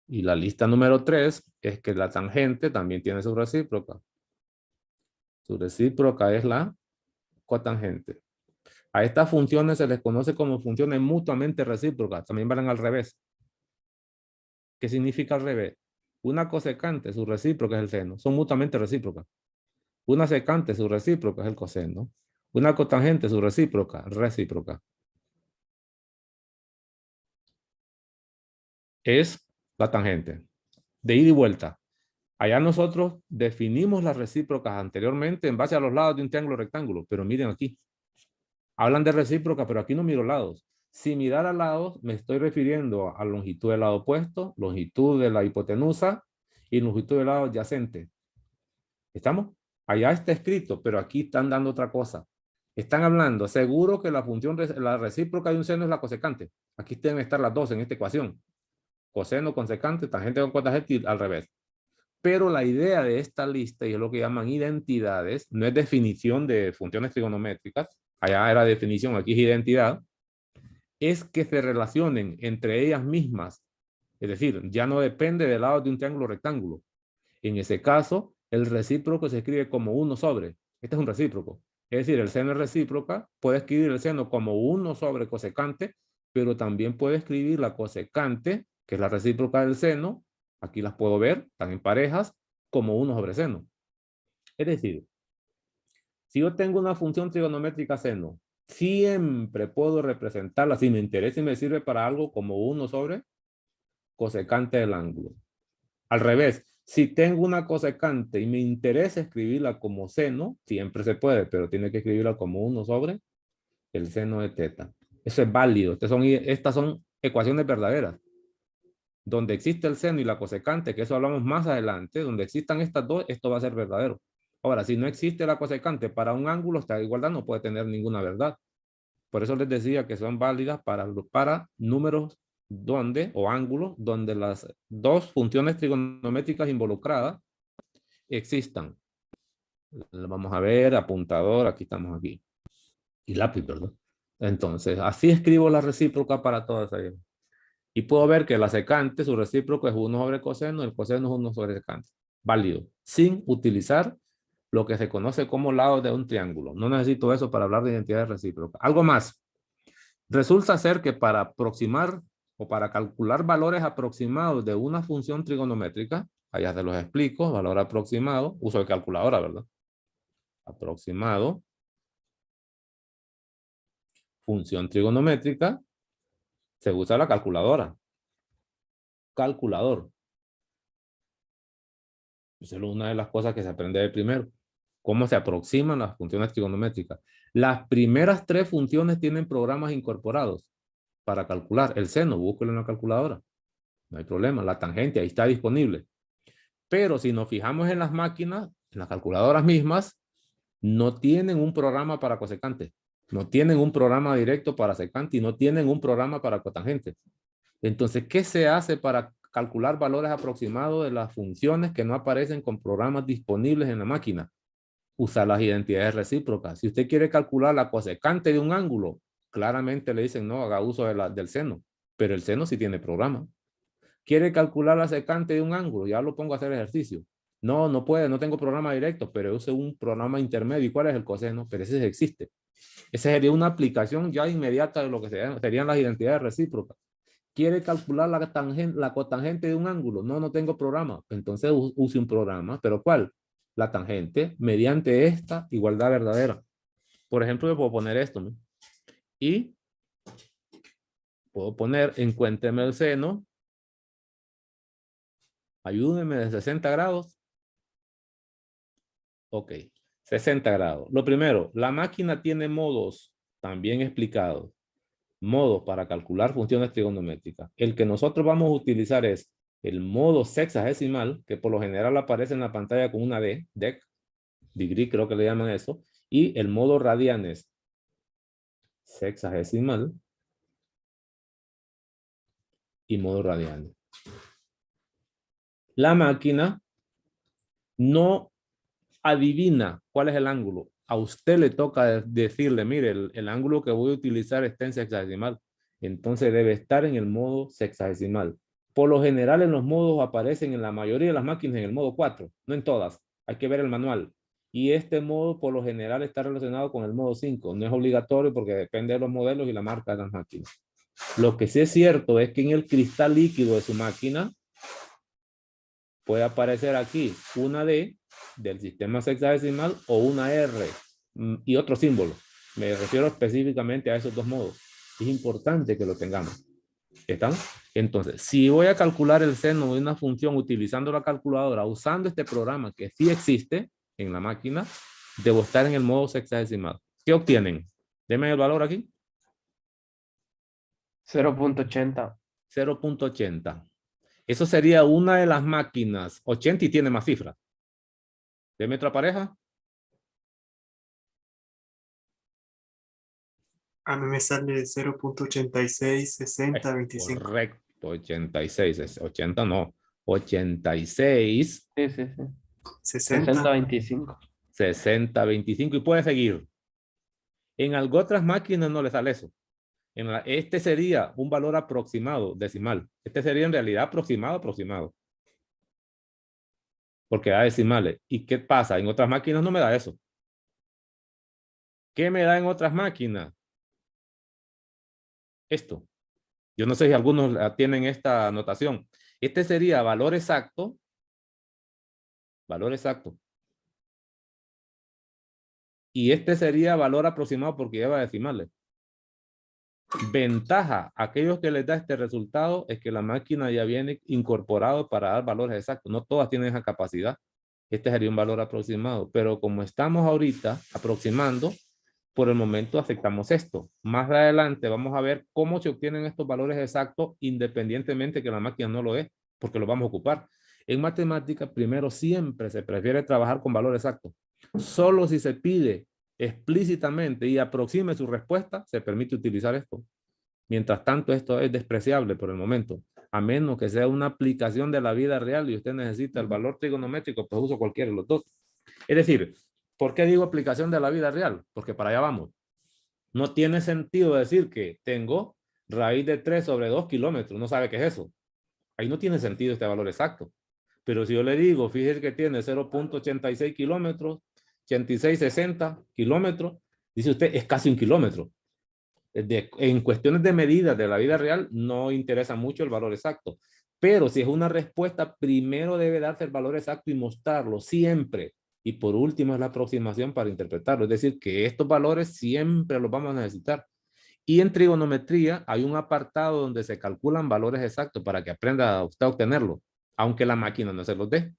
Y la lista número 3 es que la tangente también tiene su recíproca. Su recíproca es la cotangente. A estas funciones se les conoce como funciones mutuamente recíprocas. También van al revés. ¿Qué significa al revés? Una cosecante, su recíproca es el seno. Son mutuamente recíprocas. Una secante, su recíproca es el coseno. Una cotangente, su recíproca, recíproca. Es la tangente. De ida y vuelta. Allá nosotros definimos las recíprocas anteriormente en base a los lados de un triángulo rectángulo. Pero miren aquí. Hablan de recíproca, pero aquí no miro lados. Si mirar a lados, me estoy refiriendo a longitud del lado opuesto, longitud de la hipotenusa y longitud del lado adyacente. ¿Estamos? Allá está escrito, pero aquí están dando otra cosa. Están hablando, seguro que la función, la recíproca de un seno es la cosecante. Aquí deben estar las dos en esta ecuación. Coseno con secante, tangente con cotangente y al revés. Pero la idea de esta lista, y es lo que llaman identidades, no es definición de funciones trigonométricas, allá era definición, aquí es identidad, es que se relacionen entre ellas mismas. Es decir, ya no depende del lado de un triángulo rectángulo. En ese caso, el recíproco se escribe como 1 sobre. Este es un recíproco. Es decir, el seno es recíproca, puede escribir el seno como 1 sobre cosecante, pero también puede escribir la cosecante, que es la recíproca del seno, aquí las puedo ver, están en parejas, como 1 sobre seno. Es decir, si yo tengo una función trigonométrica seno, siempre puedo representarla, si me interesa y me sirve para algo, como 1 sobre cosecante del ángulo. Al revés, Si tengo una cosecante y me interesa escribirla como seno, siempre se puede, pero tiene que escribirla como 1 sobre el seno de teta. Eso es válido. Estas son ecuaciones verdaderas. Donde existe el seno y la cosecante, que eso hablamos más adelante, donde existan estas dos, esto va a ser verdadero. Ahora, si no existe la cosecante para un ángulo, esta igualdad no puede tener ninguna verdad. Por eso les decía que son válidas para números donde, o ángulos, donde las dos funciones trigonométricas involucradas existan. Vamos a ver, apuntador, aquí estamos aquí. Y lápiz, ¿verdad? Entonces, así escribo la recíproca para todas ellas. Y puedo ver que la secante, su recíproco es 1 sobre coseno, el coseno es 1 sobre secante. Válido, sin utilizar lo que se conoce como lado de un triángulo. No necesito eso para hablar de identidades recíprocas. Algo más. Resulta ser que para aproximar o para calcular valores aproximados de una función trigonométrica, allá se los explico, valor aproximado, uso de calculadora, ¿verdad? Aproximado, función trigonométrica, se usa la calculadora. Calculador. Esa es una de las cosas que se aprende de primero. Cómo se aproximan las funciones trigonométricas. Las primeras 3 funciones tienen programas incorporados para calcular. El seno, búsquelo en la calculadora. No hay problema. La tangente, ahí está disponible. Pero si nos fijamos en las máquinas, en las calculadoras mismas, no tienen un programa para cosecante. No tienen un programa directo para secante y no tienen un programa para cotangente. Entonces, ¿qué se hace para calcular valores aproximados de las funciones que no aparecen con programas disponibles en la máquina? Usar las identidades recíprocas. Si usted quiere calcular la cosecante de un ángulo, claramente le dicen, no, haga uso del seno, pero el seno sí tiene programa. Quiere calcular la secante de un ángulo, ya lo pongo a hacer ejercicio. No, no puede, no tengo programa directo, pero use un programa intermedio. ¿Y cuál es el coseno? Pero ese sí existe. Esa sería una aplicación ya inmediata de lo que serían las identidades recíprocas. ¿Quiere calcular la cotangente de un ángulo? No, no tengo programa. Entonces use un programa. ¿Pero cuál? La tangente mediante esta igualdad verdadera. Por ejemplo, yo puedo poner esto, ¿no? Y puedo poner, encuéntreme el seno. Ayúdeme de 60 grados. Ok, 60 grados. Lo primero, la máquina tiene modos también explicados. Modos para calcular funciones trigonométricas. El que nosotros vamos a utilizar es el modo sexagesimal, que por lo general aparece en la pantalla con una D, dec, degree creo que le llaman eso, y el modo radianes, sexagesimal y modo radianes. La máquina no adivina cuál es el ángulo. A usted le toca decirle, mire, el ángulo que voy a utilizar está en sexagesimal. Entonces debe estar en el modo sexagesimal. Por lo general en los modos aparecen en la mayoría de las máquinas en el modo 4, no en todas. Hay que ver el manual. Y este modo por lo general está relacionado con el modo 5. No es obligatorio porque depende de los modelos y la marca de las máquinas. Lo que sí es cierto es que en el cristal líquido de su máquina puede aparecer aquí una D del sistema sexagesimal o una R y otro símbolo. Me refiero específicamente a esos dos modos. Es importante que lo tengamos. ¿Están? Entonces, si voy a calcular el seno de una función utilizando la calculadora, usando este programa que sí existe en la máquina, debo estar en el modo sexagesimal. ¿Qué obtienen? Deme el valor aquí. 0.80. 0.80. Eso sería una de las máquinas. 80 y tiene más cifras. Deme otra pareja. A mí me sale 0.86, 60, 25. Correcto, 86. 80 no. 86, Sí, sí, sí. 60. 60-25. 60, 25 y puede seguir. En algo otras máquinas no le sale eso. Este sería un valor aproximado decimal. Este sería en realidad aproximado. Porque da decimales. ¿Y qué pasa? En otras máquinas no me da eso. ¿Qué me da en otras máquinas? Esto. Yo no sé si algunos tienen esta notación. Este sería valor exacto. Valor exacto. Y este sería valor aproximado porque lleva decimales. Ventaja, aquellos que les da este resultado es que la máquina ya viene incorporado para dar valores exactos. No todas tienen esa capacidad. Este sería un valor aproximado, pero como estamos ahorita aproximando, por el momento aceptamos esto. Más adelante vamos a ver cómo se obtienen estos valores exactos independientemente que la máquina no lo dé, porque lo vamos a ocupar. En matemática, primero siempre se prefiere trabajar con valor exacto. Solo si se pide explícitamente y aproxime su respuesta, se permite utilizar esto. Mientras tanto, esto es despreciable por el momento, a menos que sea una aplicación de la vida real y usted necesita el valor trigonométrico, pues uso cualquiera de los dos. Es decir, ¿por qué digo aplicación de la vida real? Porque para allá vamos. No tiene sentido decir que tengo raíz de 3 sobre 2 kilómetros. No sabe qué es eso. Ahí no tiene sentido este valor exacto. Pero si yo le digo, fíjese que tiene 0.86 kilómetros, 86,60 kilómetros, dice usted, es casi un kilómetro. En cuestiones de medidas de la vida real, no interesa mucho el valor exacto. Pero si es una respuesta, primero debe darse el valor exacto y mostrarlo siempre. Y por último es la aproximación para interpretarlo. Es decir, que estos valores siempre los vamos a necesitar. Y en trigonometría hay un apartado donde se calculan valores exactos para que aprenda usted a obtenerlo, aunque la máquina no se los dé.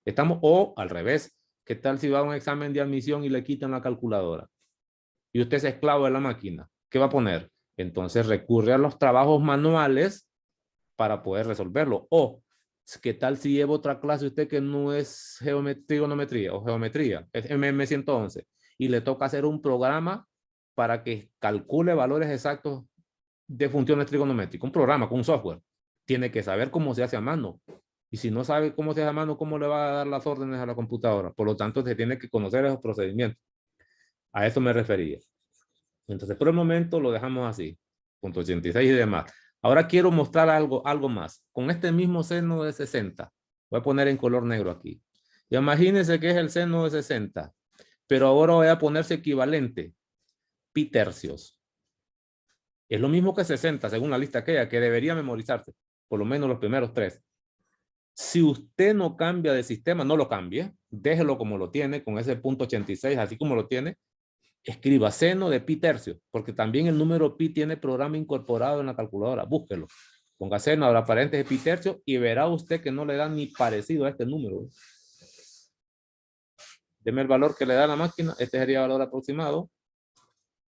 Estamos, o al revés, ¿qué tal si va a un examen de admisión y le quitan la calculadora? Y usted es esclavo de la máquina. ¿Qué va a poner? Entonces recurre a los trabajos manuales para poder resolverlo. O, ¿qué tal si lleva otra clase usted que no es trigonometría o geometría? Es MM111 y le toca hacer un programa para que calcule valores exactos de funciones trigonométricas. Un programa con un software. Tiene que saber cómo se hace a mano. Y si no sabe cómo se hace a mano, ¿cómo le va a dar las órdenes a la computadora? Por lo tanto, se tiene que conocer esos procedimientos. A eso me refería. Entonces, por el momento lo dejamos así, punto 86 y demás. Ahora quiero mostrar algo más. Con este mismo seno de 60, voy a poner en color negro aquí. Y imagínense que es el seno de 60, pero ahora voy a ponerse equivalente, pi tercios. Es lo mismo que 60, según la lista aquella, que debería memorizarse, por lo menos los primeros tres. Si usted no cambia de sistema, no lo cambie, déjelo como lo tiene, con ese punto 86, así como lo tiene, escriba seno de pi tercio, porque también el número pi tiene programa incorporado en la calculadora. Búsquelo. Ponga seno, abra paréntesis pi tercio y verá usted que no le da ni parecido a este número. Deme el valor que le da la máquina. Este sería el valor aproximado,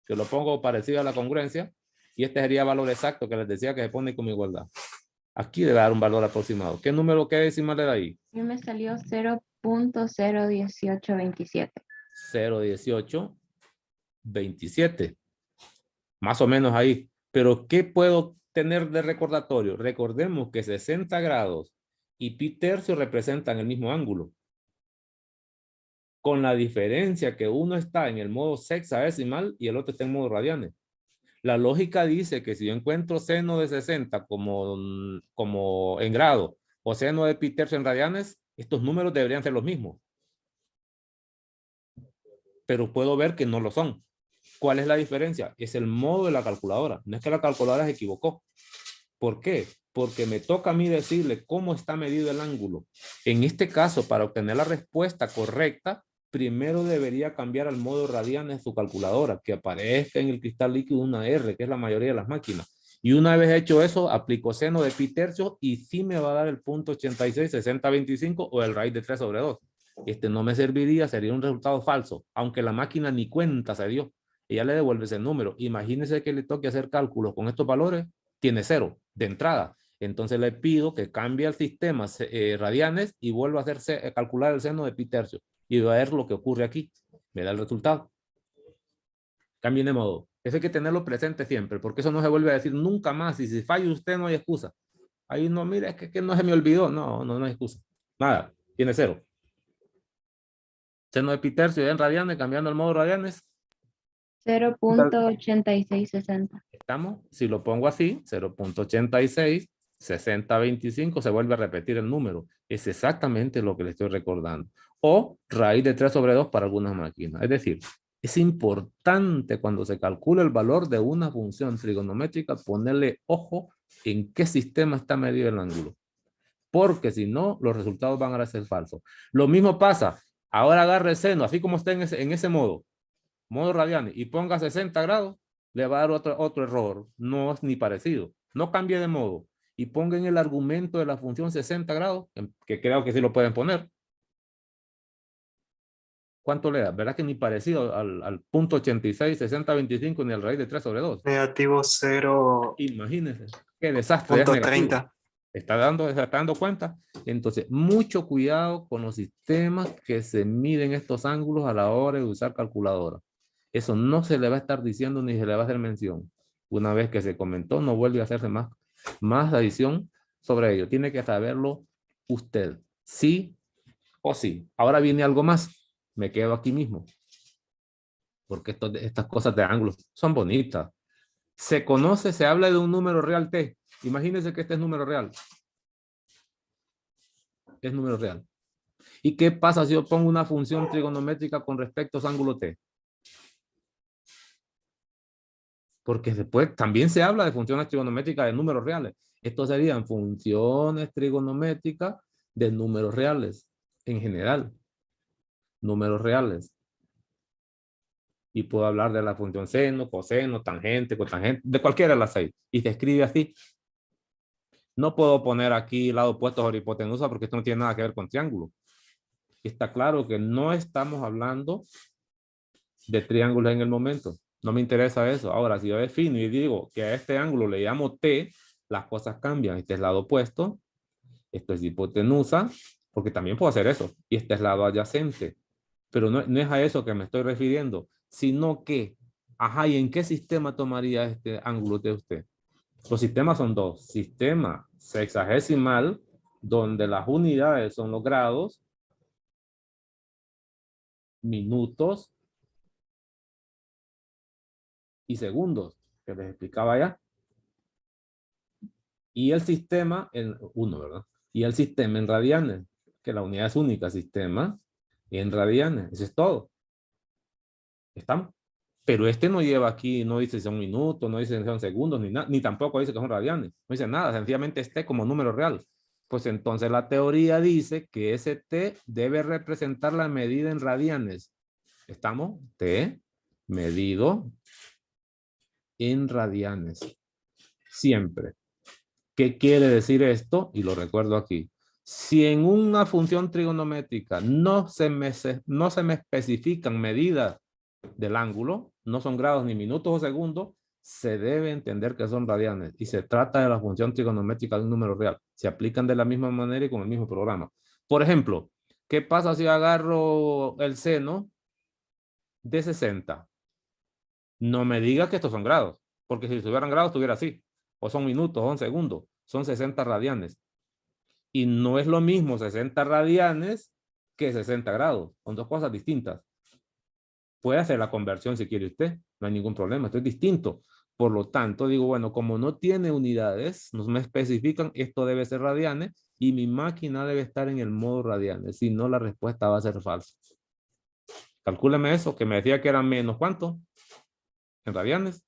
que lo pongo parecido a la congruencia. Y este sería el valor exacto que les decía que se pone como igualdad. Aquí debe dar un valor aproximado. ¿Qué número, qué decimal le da ahí? A mí me salió 0.01827. 0.1827. Más o menos ahí. Pero ¿qué puedo tener de recordatorio? Recordemos que 60 grados y pi tercio representan el mismo ángulo. Con la diferencia que uno está en el modo sexagesimal y el otro está en modo radianes. La lógica dice que si yo encuentro seno de 60 como en grado o seno de pi tercio en radianes, estos números deberían ser los mismos. Pero puedo ver que no lo son. ¿Cuál es la diferencia? Es el modo de la calculadora. No es que la calculadora se equivocó. ¿Por qué? Porque me toca a mí decirle cómo está medido el ángulo. En este caso, para obtener la respuesta correcta, primero debería cambiar al modo radianes de su calculadora, que aparezca en el cristal líquido una R, que es la mayoría de las máquinas. Y una vez hecho eso, aplico seno de pi tercio y sí me va a dar el punto 86, 60, 25 o el raíz de 3 sobre 2. Este no me serviría, sería un resultado falso, aunque la máquina ni cuenta se dio. Ella le devuelve ese número. Imagínese que le toque hacer cálculos con estos valores, tiene 0 de entrada. Entonces le pido que cambie el sistema radianes y vuelva a hacer calcular el seno de pi tercio. Y va a ver lo que ocurre aquí. Me da el resultado. Cambien de modo. Eso hay que tenerlo presente siempre, porque eso no se vuelve a decir nunca más. Y si falla usted, no hay excusa. Ahí no, mira, es que no se me olvidó. No hay excusa. Nada, tiene 0. Seno de pi tercio en radianes, cambiando el modo radianes. 0.8660. Estamos, si lo pongo así, 0.86, 60, 25, se vuelve a repetir el número. Es exactamente lo que le estoy recordando. O raíz de 3 sobre 2 para algunas máquinas. Es decir, es importante cuando se calcula el valor de una función trigonométrica ponerle ojo en qué sistema está medido el ángulo. Porque si no, los resultados van a ser falsos. Lo mismo pasa. Ahora agarre el seno, así como está en ese modo radianes, y ponga 60 grados, le va a dar otro error. No es ni parecido. No cambie de modo y pongan el argumento de la función 60 grados, que creo que sí lo pueden poner. ¿Cuánto le da? ¿Verdad que ni parecido al punto 86, 60, 25 ni al raíz de 3 sobre 2? Negativo 0. Imagínense. Qué desastre, es Punto negativo. 30. Se está dando cuenta? Entonces, mucho cuidado con los sistemas que se miden estos ángulos a la hora de usar calculadora. Eso no se le va a estar diciendo ni se le va a hacer mención. Una vez que se comentó, no vuelve a hacerse más adición sobre ello. Tiene que saberlo usted. Sí o sí. Ahora viene algo más. Me quedo aquí mismo. Porque estas cosas de ángulos son bonitas. Se conoce, se habla de un número real T. Imagínense que este es número real. Es número real. ¿Y qué pasa si yo pongo una función trigonométrica con respecto a ese ángulo T? Porque después también se habla de funciones trigonométricas de números reales. Estos serían funciones trigonométricas de números reales en general. Números reales. Y puedo hablar de la función seno, coseno, tangente, cotangente, de cualquiera de las 6. Y se escribe así. No puedo poner aquí lado opuesto sobre hipotenusa porque esto no tiene nada que ver con triángulo. Está claro que no estamos hablando de triángulos en el momento. No me interesa eso. Ahora, si yo defino y digo que a este ángulo le llamo T, las cosas cambian. Este es lado opuesto, esto es hipotenusa, porque también puedo hacer eso. Y este es lado adyacente. Pero no es a eso que me estoy refiriendo, sino que, ajá, ¿y en qué sistema tomaría este ángulo de usted? Los sistemas son dos. Sistema sexagesimal, donde las unidades son los grados, minutos y segundos, que les explicaba ya. Y el sistema en uno, ¿verdad? Y el sistema en radianes, que la unidad es única, sistema en radianes. Eso es todo. ¿Estamos? Pero este no lleva aquí, no dice si son minutos, no dice si son segundos, ni tampoco dice que son radianes. No dice nada, sencillamente este como número real. Pues entonces la teoría dice que ese T debe representar la medida en radianes. ¿Estamos? T medido en radianes. Siempre. ¿Qué quiere decir esto? Y lo recuerdo aquí. Si en una función trigonométrica no se me especifican medidas del ángulo, no son grados ni minutos o segundos, se debe entender que son radianes y se trata de la función trigonométrica de un número real. Se aplican de la misma manera y con el mismo programa. Por ejemplo, ¿qué pasa si agarro el seno de 60? No me diga que estos son grados, porque si estuvieran grados estuviera así. O son minutos, o son segundos, son 60 radianes. Y no es lo mismo 60 radianes que 60 grados. Son dos cosas distintas. Puede hacer la conversión si quiere usted, no hay ningún problema, esto es distinto. Por lo tanto, digo, bueno, como no tiene unidades, no me especifican, esto debe ser radianes y mi máquina debe estar en el modo radianes, si no la respuesta va a ser falsa. Calcúleme eso, que me decía que eran menos, ¿cuánto? En radianes.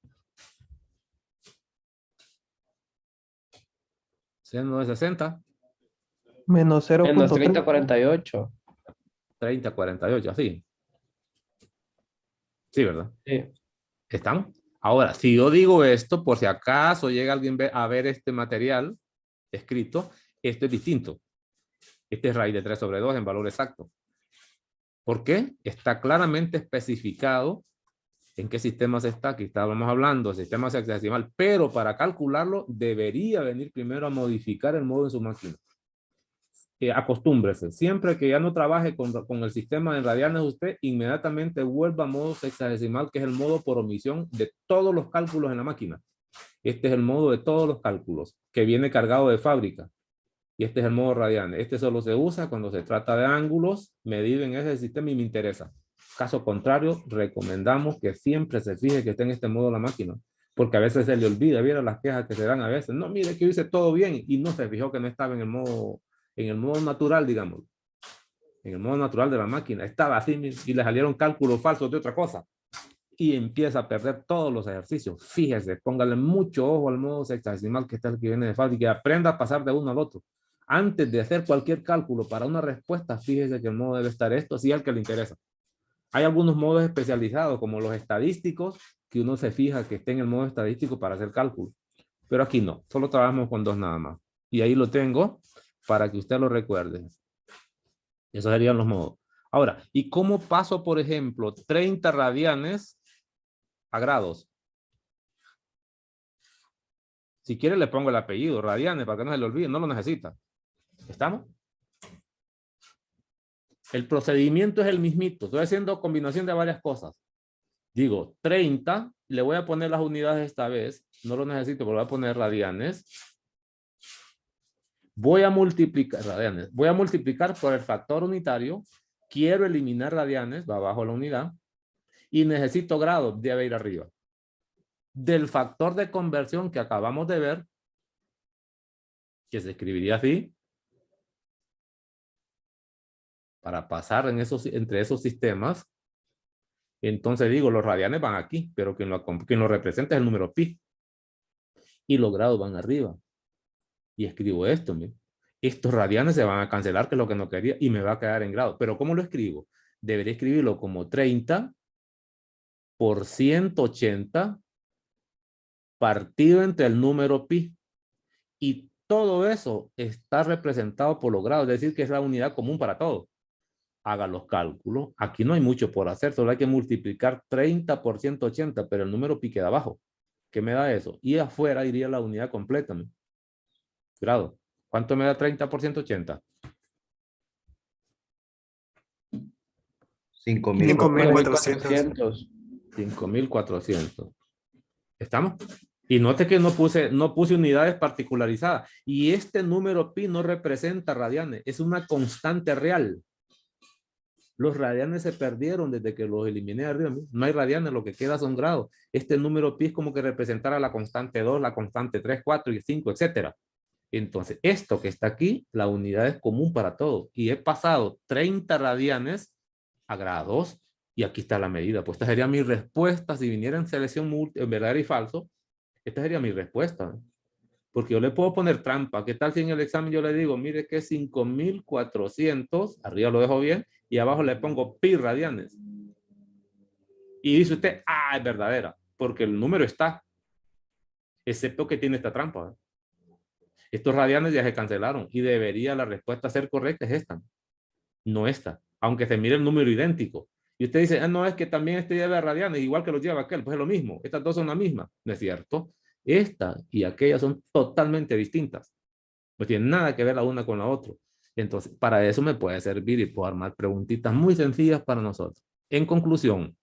Seno de 60. Menos Menos 0.3. 30,48. 30, 48, así. Sí, ¿verdad? Sí. ¿Estamos? Ahora, si yo digo esto, por si acaso llega alguien a ver este material escrito, esto es distinto. Este es raíz de 3 sobre 2 en valor exacto. ¿Por qué? Está claramente especificado en qué sistema se está. Aquí estábamos hablando de sistema sexagesimal, pero para calcularlo debería venir primero a modificar el modo en su máquina. Acostúmbrese. Siempre que ya no trabaje con el sistema de radianes, usted inmediatamente vuelva a modo sexagesimal, que es el modo por omisión de todos los cálculos en la máquina. Este es el modo de todos los cálculos, que viene cargado de fábrica. Y este es el modo radianes. Este solo se usa cuando se trata de ángulos medidos en ese sistema y me interesa. Caso contrario, recomendamos que siempre se fije que esté en este modo la máquina, porque a veces se le olvida. ¿Vieron las quejas que se dan a veces? No, mire que hice todo bien y no se fijó que no estaba en el modo natural, digamos. En el modo natural de la máquina. Estaba así y le salieron cálculos falsos de otra cosa. Y empieza a perder todos los ejercicios. Fíjese, póngale mucho ojo al modo sexagesimal, que está el que viene de fábrica, y aprenda a pasar de uno al otro. Antes de hacer cualquier cálculo para una respuesta, fíjese que el modo debe estar esto, si es el que le interesa. Hay algunos modos especializados, como los estadísticos, que uno se fija que esté en el modo estadístico para hacer cálculo. Pero aquí no, solo trabajamos con 2 nada más. Y ahí lo tengo para que usted lo recuerde. Esos serían los modos. Ahora, ¿y cómo paso, por ejemplo, 30 radianes a grados? Si quiere le pongo el apellido, radianes, para que no se le olvide, no lo necesita. ¿Estamos? El procedimiento es el mismito. Estoy haciendo combinación de varias cosas. Digo, 30, le voy a poner las unidades esta vez. No lo necesito, pero voy a poner radianes. Voy a multiplicar radianes. Voy a multiplicar por el factor unitario. Quiero eliminar radianes, va abajo la unidad. Y necesito grados, debe ir arriba. Del factor de conversión que acabamos de ver, que se escribiría así, para pasar entre esos sistemas. Entonces digo, los radianes van aquí, pero quien lo representa es el número pi. Y los grados van arriba. Y escribo esto, mira. Estos radianes se van a cancelar, que es lo que no quería, y me va a quedar en grados. Pero ¿cómo lo escribo? Debería escribirlo como 30 por 180 partido entre el número pi. Y todo eso está representado por los grados, es decir, que es la unidad común para todo. Haga los cálculos. Aquí no hay mucho por hacer, solo hay que multiplicar 30 por 180, pero el número pi queda abajo. ¿Qué me da eso? Y afuera iría la unidad completa, ¿no? Grado. ¿Cuánto me da 30 por 180? 5.400. 5.400. ¿Estamos? Y note que no puse unidades particularizadas. Y este número pi no representa radianes, es una constante real. Los radianes se perdieron desde que los eliminé arriba. No hay radianes, lo que queda son grados. Este número pi es como que representara la constante 2, la constante 3, 4 y 5, etcétera. Entonces, esto que está aquí, la unidad es común para todo. Y he pasado 30 radianes a grados. Y aquí está la medida. Pues esta sería mi respuesta. Si viniera en selección en verdadero y falso, esta sería mi respuesta. Porque yo le puedo poner trampa. ¿Qué tal si en el examen yo le digo, mire que es 5.400, arriba lo dejo bien, y abajo le pongo pi radianes? Y dice usted, ah, es verdadera, porque el número está, excepto que tiene esta trampa. Estos radianes ya se cancelaron y debería la respuesta ser correcta, es esta, no esta, aunque se mire el número idéntico. Y usted dice, ah, no, es que también este lleva radianes, igual que los lleva aquel, pues es lo mismo, estas dos son la misma, ¿no es cierto? Esta y aquella son totalmente distintas. No tienen nada que ver la una con la otra. Entonces, para eso me puede servir y puedo armar preguntitas muy sencillas para nosotros. En conclusión,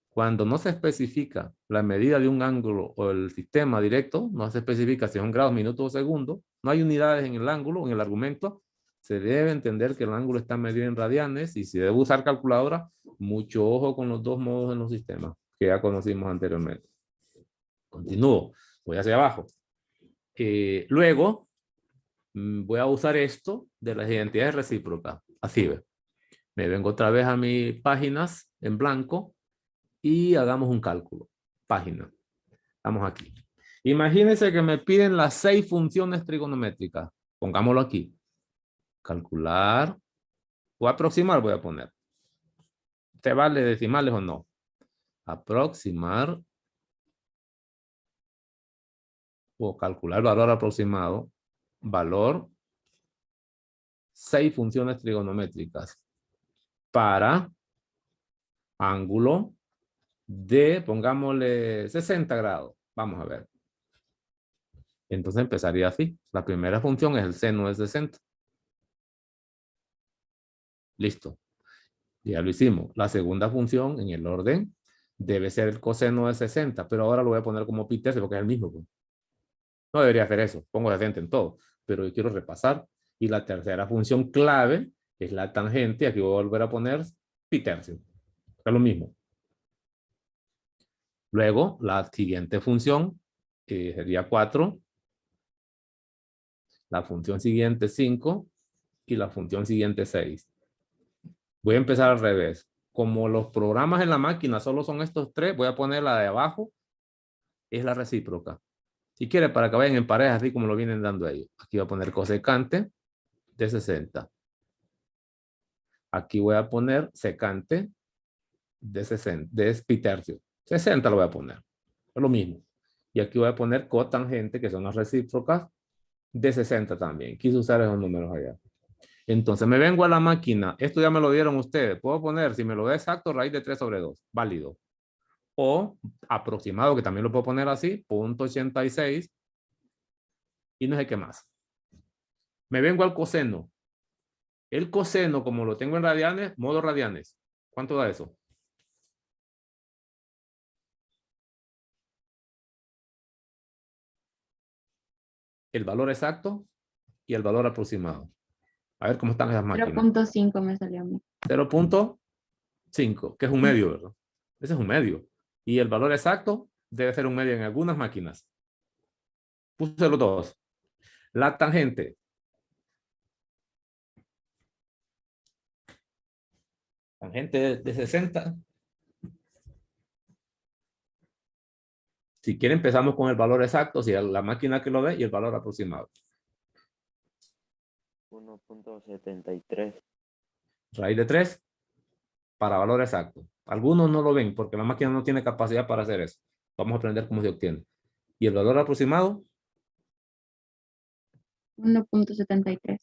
cuando no se especifica la medida de un ángulo o el sistema directo, no se especifica si son grados, minutos o segundos, no hay unidades en el ángulo, en el argumento, se debe entender que el ángulo está medido en radianes y si debo usar calculadora, mucho ojo con los dos modos en los sistemas que ya conocimos anteriormente. Continúo, voy hacia abajo. Luego, voy a usar esto de las identidades recíprocas. Así ve. Me vengo otra vez a mis páginas en blanco y hagamos un cálculo. Página. Vamos aquí. Imagínense que me piden las 6 funciones trigonométricas. Pongámoslo aquí. Calcular o aproximar voy a poner. ¿Te vale decimales o no? Aproximar o calcular valor aproximado. Valor 6 funciones trigonométricas para ángulo de, pongámosle 60 grados. Vamos a ver. Entonces empezaría así. La primera función es el seno de 60. Listo. Ya lo hicimos. La segunda función en el orden debe ser el coseno de 60, pero ahora lo voy a poner como pi tercio porque es el mismo. No debería hacer eso. Pongo 60 en todo, pero yo quiero repasar. Y la tercera función clave es la tangente. Aquí voy a volver a poner pi tercio. Es lo mismo. Luego, la siguiente función sería 4. La función siguiente 5 y la función siguiente 6. Voy a empezar al revés. Como los programas en la máquina solo son estos 3, voy a poner la de abajo. Es la recíproca. Si quiere, para que vayan en pareja, así como lo vienen dando ellos. Aquí voy a poner cosecante de 60. Aquí voy a poner secante de 60, de pi tercio. 60 lo voy a poner. Es lo mismo. Y aquí voy a poner cotangente, que son las recíprocas, de 60 también. Quise usar esos números allá. Entonces me vengo a la máquina. Esto ya me lo dieron ustedes. Puedo poner, si me lo da exacto, raíz de 3 sobre 2. Válido. O aproximado, que también lo puedo poner así, 0.86. Y no sé qué más. Me vengo al coseno. El coseno, como lo tengo en radianes, modo radianes. ¿Cuánto da eso? El valor exacto y el valor aproximado. A ver cómo están esas máquinas. 0.5 me salió a mí. 0.5, que es un medio, ¿verdad? Ese es un medio. Y el valor exacto debe ser un medio en algunas máquinas. Puse los dos. La tangente. Tangente de 60. Si quiere empezamos con el valor exacto, si la máquina que lo dé, y el valor aproximado. 1.73. Raíz de 3 para valor exacto. Algunos no lo ven porque la máquina no tiene capacidad para hacer eso. Vamos a aprender cómo se obtiene. ¿Y el valor aproximado? 1.73.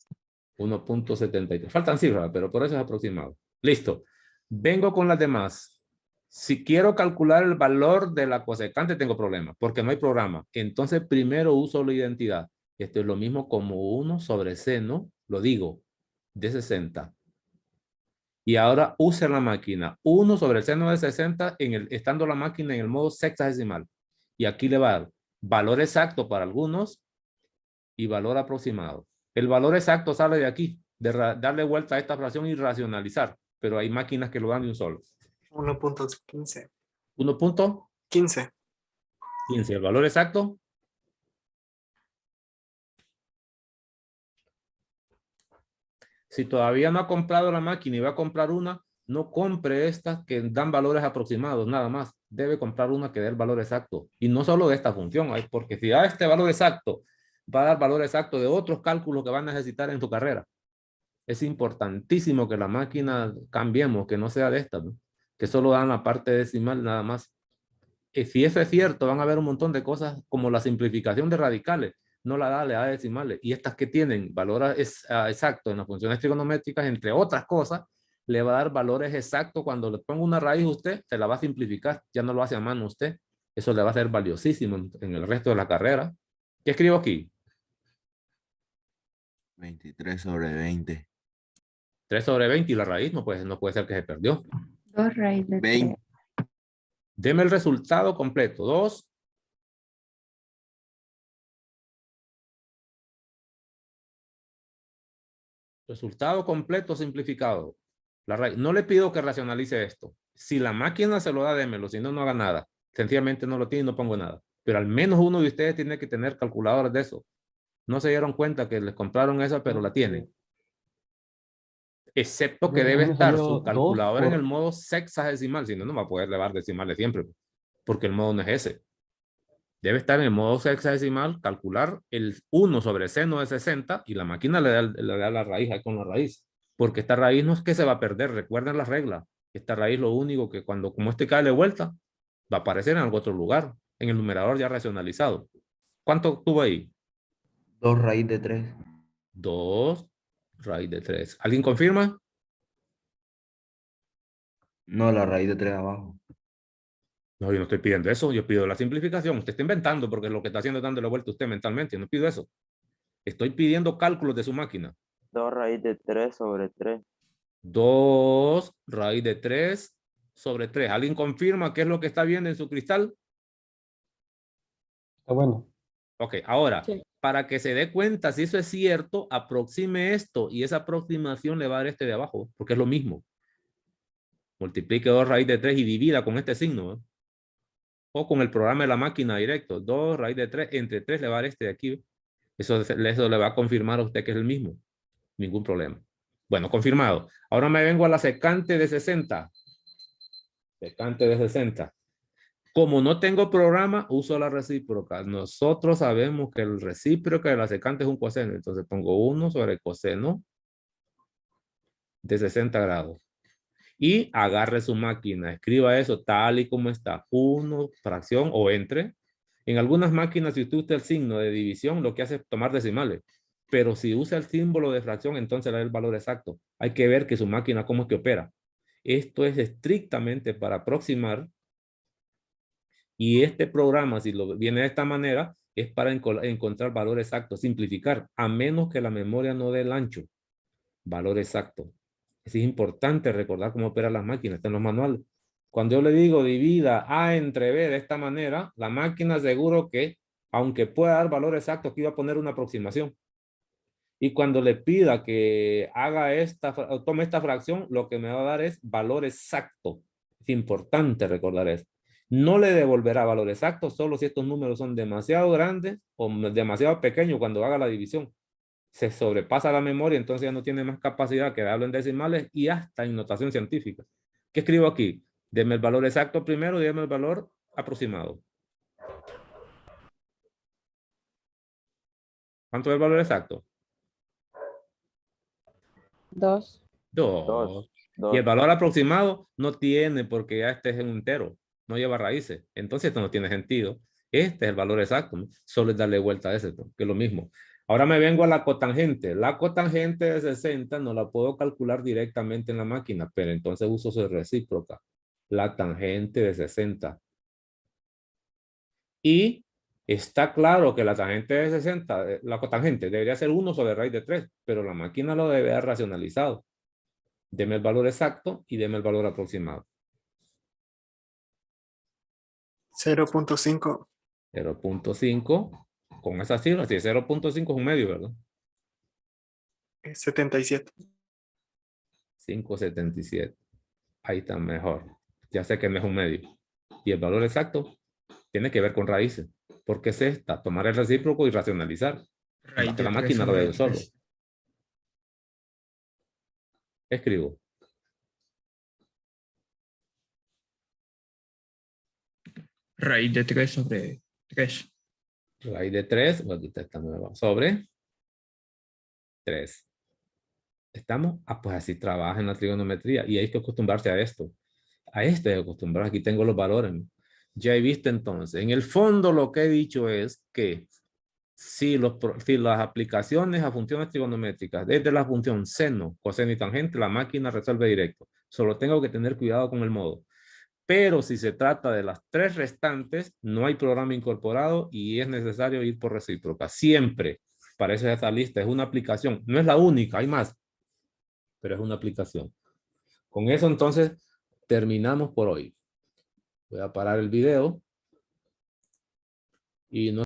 1.73. Faltan cifras, pero por eso es aproximado. Listo. Vengo con las demás. Si quiero calcular el valor de la cosecante, tengo problema, porque no hay programa. Entonces, primero uso la identidad. Esto es lo mismo como 1 sobre seno, lo digo, de 60. Y ahora use la máquina. 1 sobre el seno de 60, estando la máquina en el modo sexagesimal. Y aquí le va a dar valor exacto para algunos y valor aproximado. El valor exacto sale de aquí, de darle vuelta a esta fracción y racionalizar. Pero hay máquinas que lo dan de un solo. 1.15. 1.15. 15. El valor exacto. Si todavía no ha comprado la máquina y va a comprar una, no compre estas que dan valores aproximados, nada más. Debe comprar una que dé el valor exacto. Y no solo de esta función, porque si da este valor exacto, va a dar valor exacto de otros cálculos que van a necesitar en tu carrera. Es importantísimo que la máquina cambiemos, que no sea de esta, ¿no? Que solo dan la parte decimal nada más. Y si eso es cierto, van a haber un montón de cosas como la simplificación de radicales. No la da, le da decimales. Y estas que tienen valor exacto en las funciones trigonométricas, entre otras cosas, le va a dar valores exactos. Cuando le ponga una raíz usted, se la va a simplificar. Ya no lo hace a mano usted. Eso le va a ser valiosísimo en el resto de la carrera. ¿Qué escribo aquí? 23 sobre 20. 3 sobre 20 y la raíz no puede ser que se perdió. 2 raíz de 3. 20. Deme el resultado completo. 2. Resultado completo simplificado. La raíz. No le pido que racionalice esto. Si la máquina se lo da, démelo. Si no, no haga nada. Sencillamente no lo tiene y no pongo nada. Pero al menos uno de ustedes tiene que tener calculadores de eso. No se dieron cuenta que les compraron esa, pero la tienen. Excepto que debe estar su calculadora en el modo sexagesimal. Si no, no va a poder llevar decimales siempre. Porque el modo no es ese. Debe estar en el modo hexadecimal, calcular el 1 sobre seno de 60 y la máquina le da la raíz ahí con la raíz. Porque esta raíz no es que se va a perder, recuerden las reglas. Esta raíz lo único que como este cae de vuelta, va a aparecer en algún otro lugar, en el numerador ya racionalizado. ¿Cuánto tuvo ahí? 2 raíz de 3. 2 raíz de 3. ¿Alguien confirma? No, la raíz de 3 abajo. No, yo no estoy pidiendo eso, yo pido la simplificación. Usted está inventando porque lo que está haciendo es dándole vuelta a usted mentalmente. Yo no pido eso. Estoy pidiendo cálculos de su máquina. 2 raíz de 3 sobre 3. 2 raíz de 3 sobre 3. ¿Alguien confirma qué es lo que está viendo en su cristal? Está bueno. Ok, ahora, Sí. para que se dé cuenta si eso es cierto, aproxime esto y esa aproximación le va a dar este de abajo, porque es lo mismo. Multiplique 2 raíz de 3 y divida con este signo, ¿eh? O con el programa de la máquina directo. 2 raíz de 3 entre 3 le va a dar este de aquí, ¿eh? Eso le va a confirmar a usted que es el mismo. Ningún problema. Bueno, confirmado. Ahora me vengo a la secante de 60. Secante de 60. Como no tengo programa, uso la recíproca. Nosotros sabemos que el recíproco de la secante es un coseno. Entonces pongo 1 sobre coseno de 60 grados. Y agarre su máquina, escriba eso tal y como está, 1, fracción o entre. En algunas máquinas, si usted usa el signo de división, lo que hace es tomar decimales. Pero si usa el símbolo de fracción, entonces le da el valor exacto. Hay que ver que su máquina cómo es que opera. Esto es estrictamente para aproximar. Y este programa, si lo viene de esta manera, es para encontrar valor exacto, simplificar, a menos que la memoria no dé el ancho. Valor exacto. Es importante recordar cómo operan las máquinas, está en los manuales. Cuando yo le digo divida A entre B de esta manera, la máquina seguro que, aunque pueda dar valor exacto, aquí va a poner una aproximación. Y cuando le pida que haga tome esta fracción, lo que me va a dar es valor exacto. Es importante recordar eso. No le devolverá valor exacto solo si estos números son demasiado grandes o demasiado pequeños cuando haga la división. Se sobrepasa la memoria, entonces ya no tiene más capacidad que darlo en decimales y hasta en notación científica. ¿Qué escribo aquí? Deme el valor exacto primero y deme el valor aproximado. ¿Cuánto es el valor exacto? 2. 2. Dos. Y el valor aproximado no tiene porque ya este es un entero, no lleva raíces. Entonces esto no tiene sentido. Este es el valor exacto, ¿no? Solo es darle vuelta a ese, que es lo mismo. Ahora me vengo a la cotangente. La cotangente de 60 no la puedo calcular directamente en la máquina, pero entonces uso su recíproca. La tangente de 60. Y está claro que la tangente de 60, la cotangente debería ser 1 sobre raíz de 3, pero la máquina lo debe haber racionalizado. Deme el valor exacto y deme el valor aproximado. 0.5. 0.5 con esa cifra, si 0.5 es un medio, ¿verdad? 77. 5.77. Ahí está mejor. Ya sé que no es un medio. Y el valor exacto tiene que ver con raíces. Porque es esta, tomar el recíproco y racionalizar. Raíz No que de la 3 máquina lo sobre debe solo. 3. Escribo. Raíz de 3 sobre 3. Raíz de 3, voy a quitar esta nueva, sobre 3. ¿Estamos? Ah, pues así trabaja en la trigonometría y hay que acostumbrarse a esto. A esto hay que acostumbrarse. Aquí tengo los valores. Ya he visto entonces. En el fondo lo que he dicho es que si las aplicaciones a funciones trigonométricas, desde la función seno, coseno y tangente, la máquina resuelve directo. Solo tengo que tener cuidado con el modo. Pero si se trata de las 3 restantes, no hay programa incorporado y es necesario ir por recíproca. Siempre. Para eso esta lista es una aplicación. No es la única, hay más. Pero es una aplicación. Con eso entonces terminamos por hoy. Voy a parar el video. Y no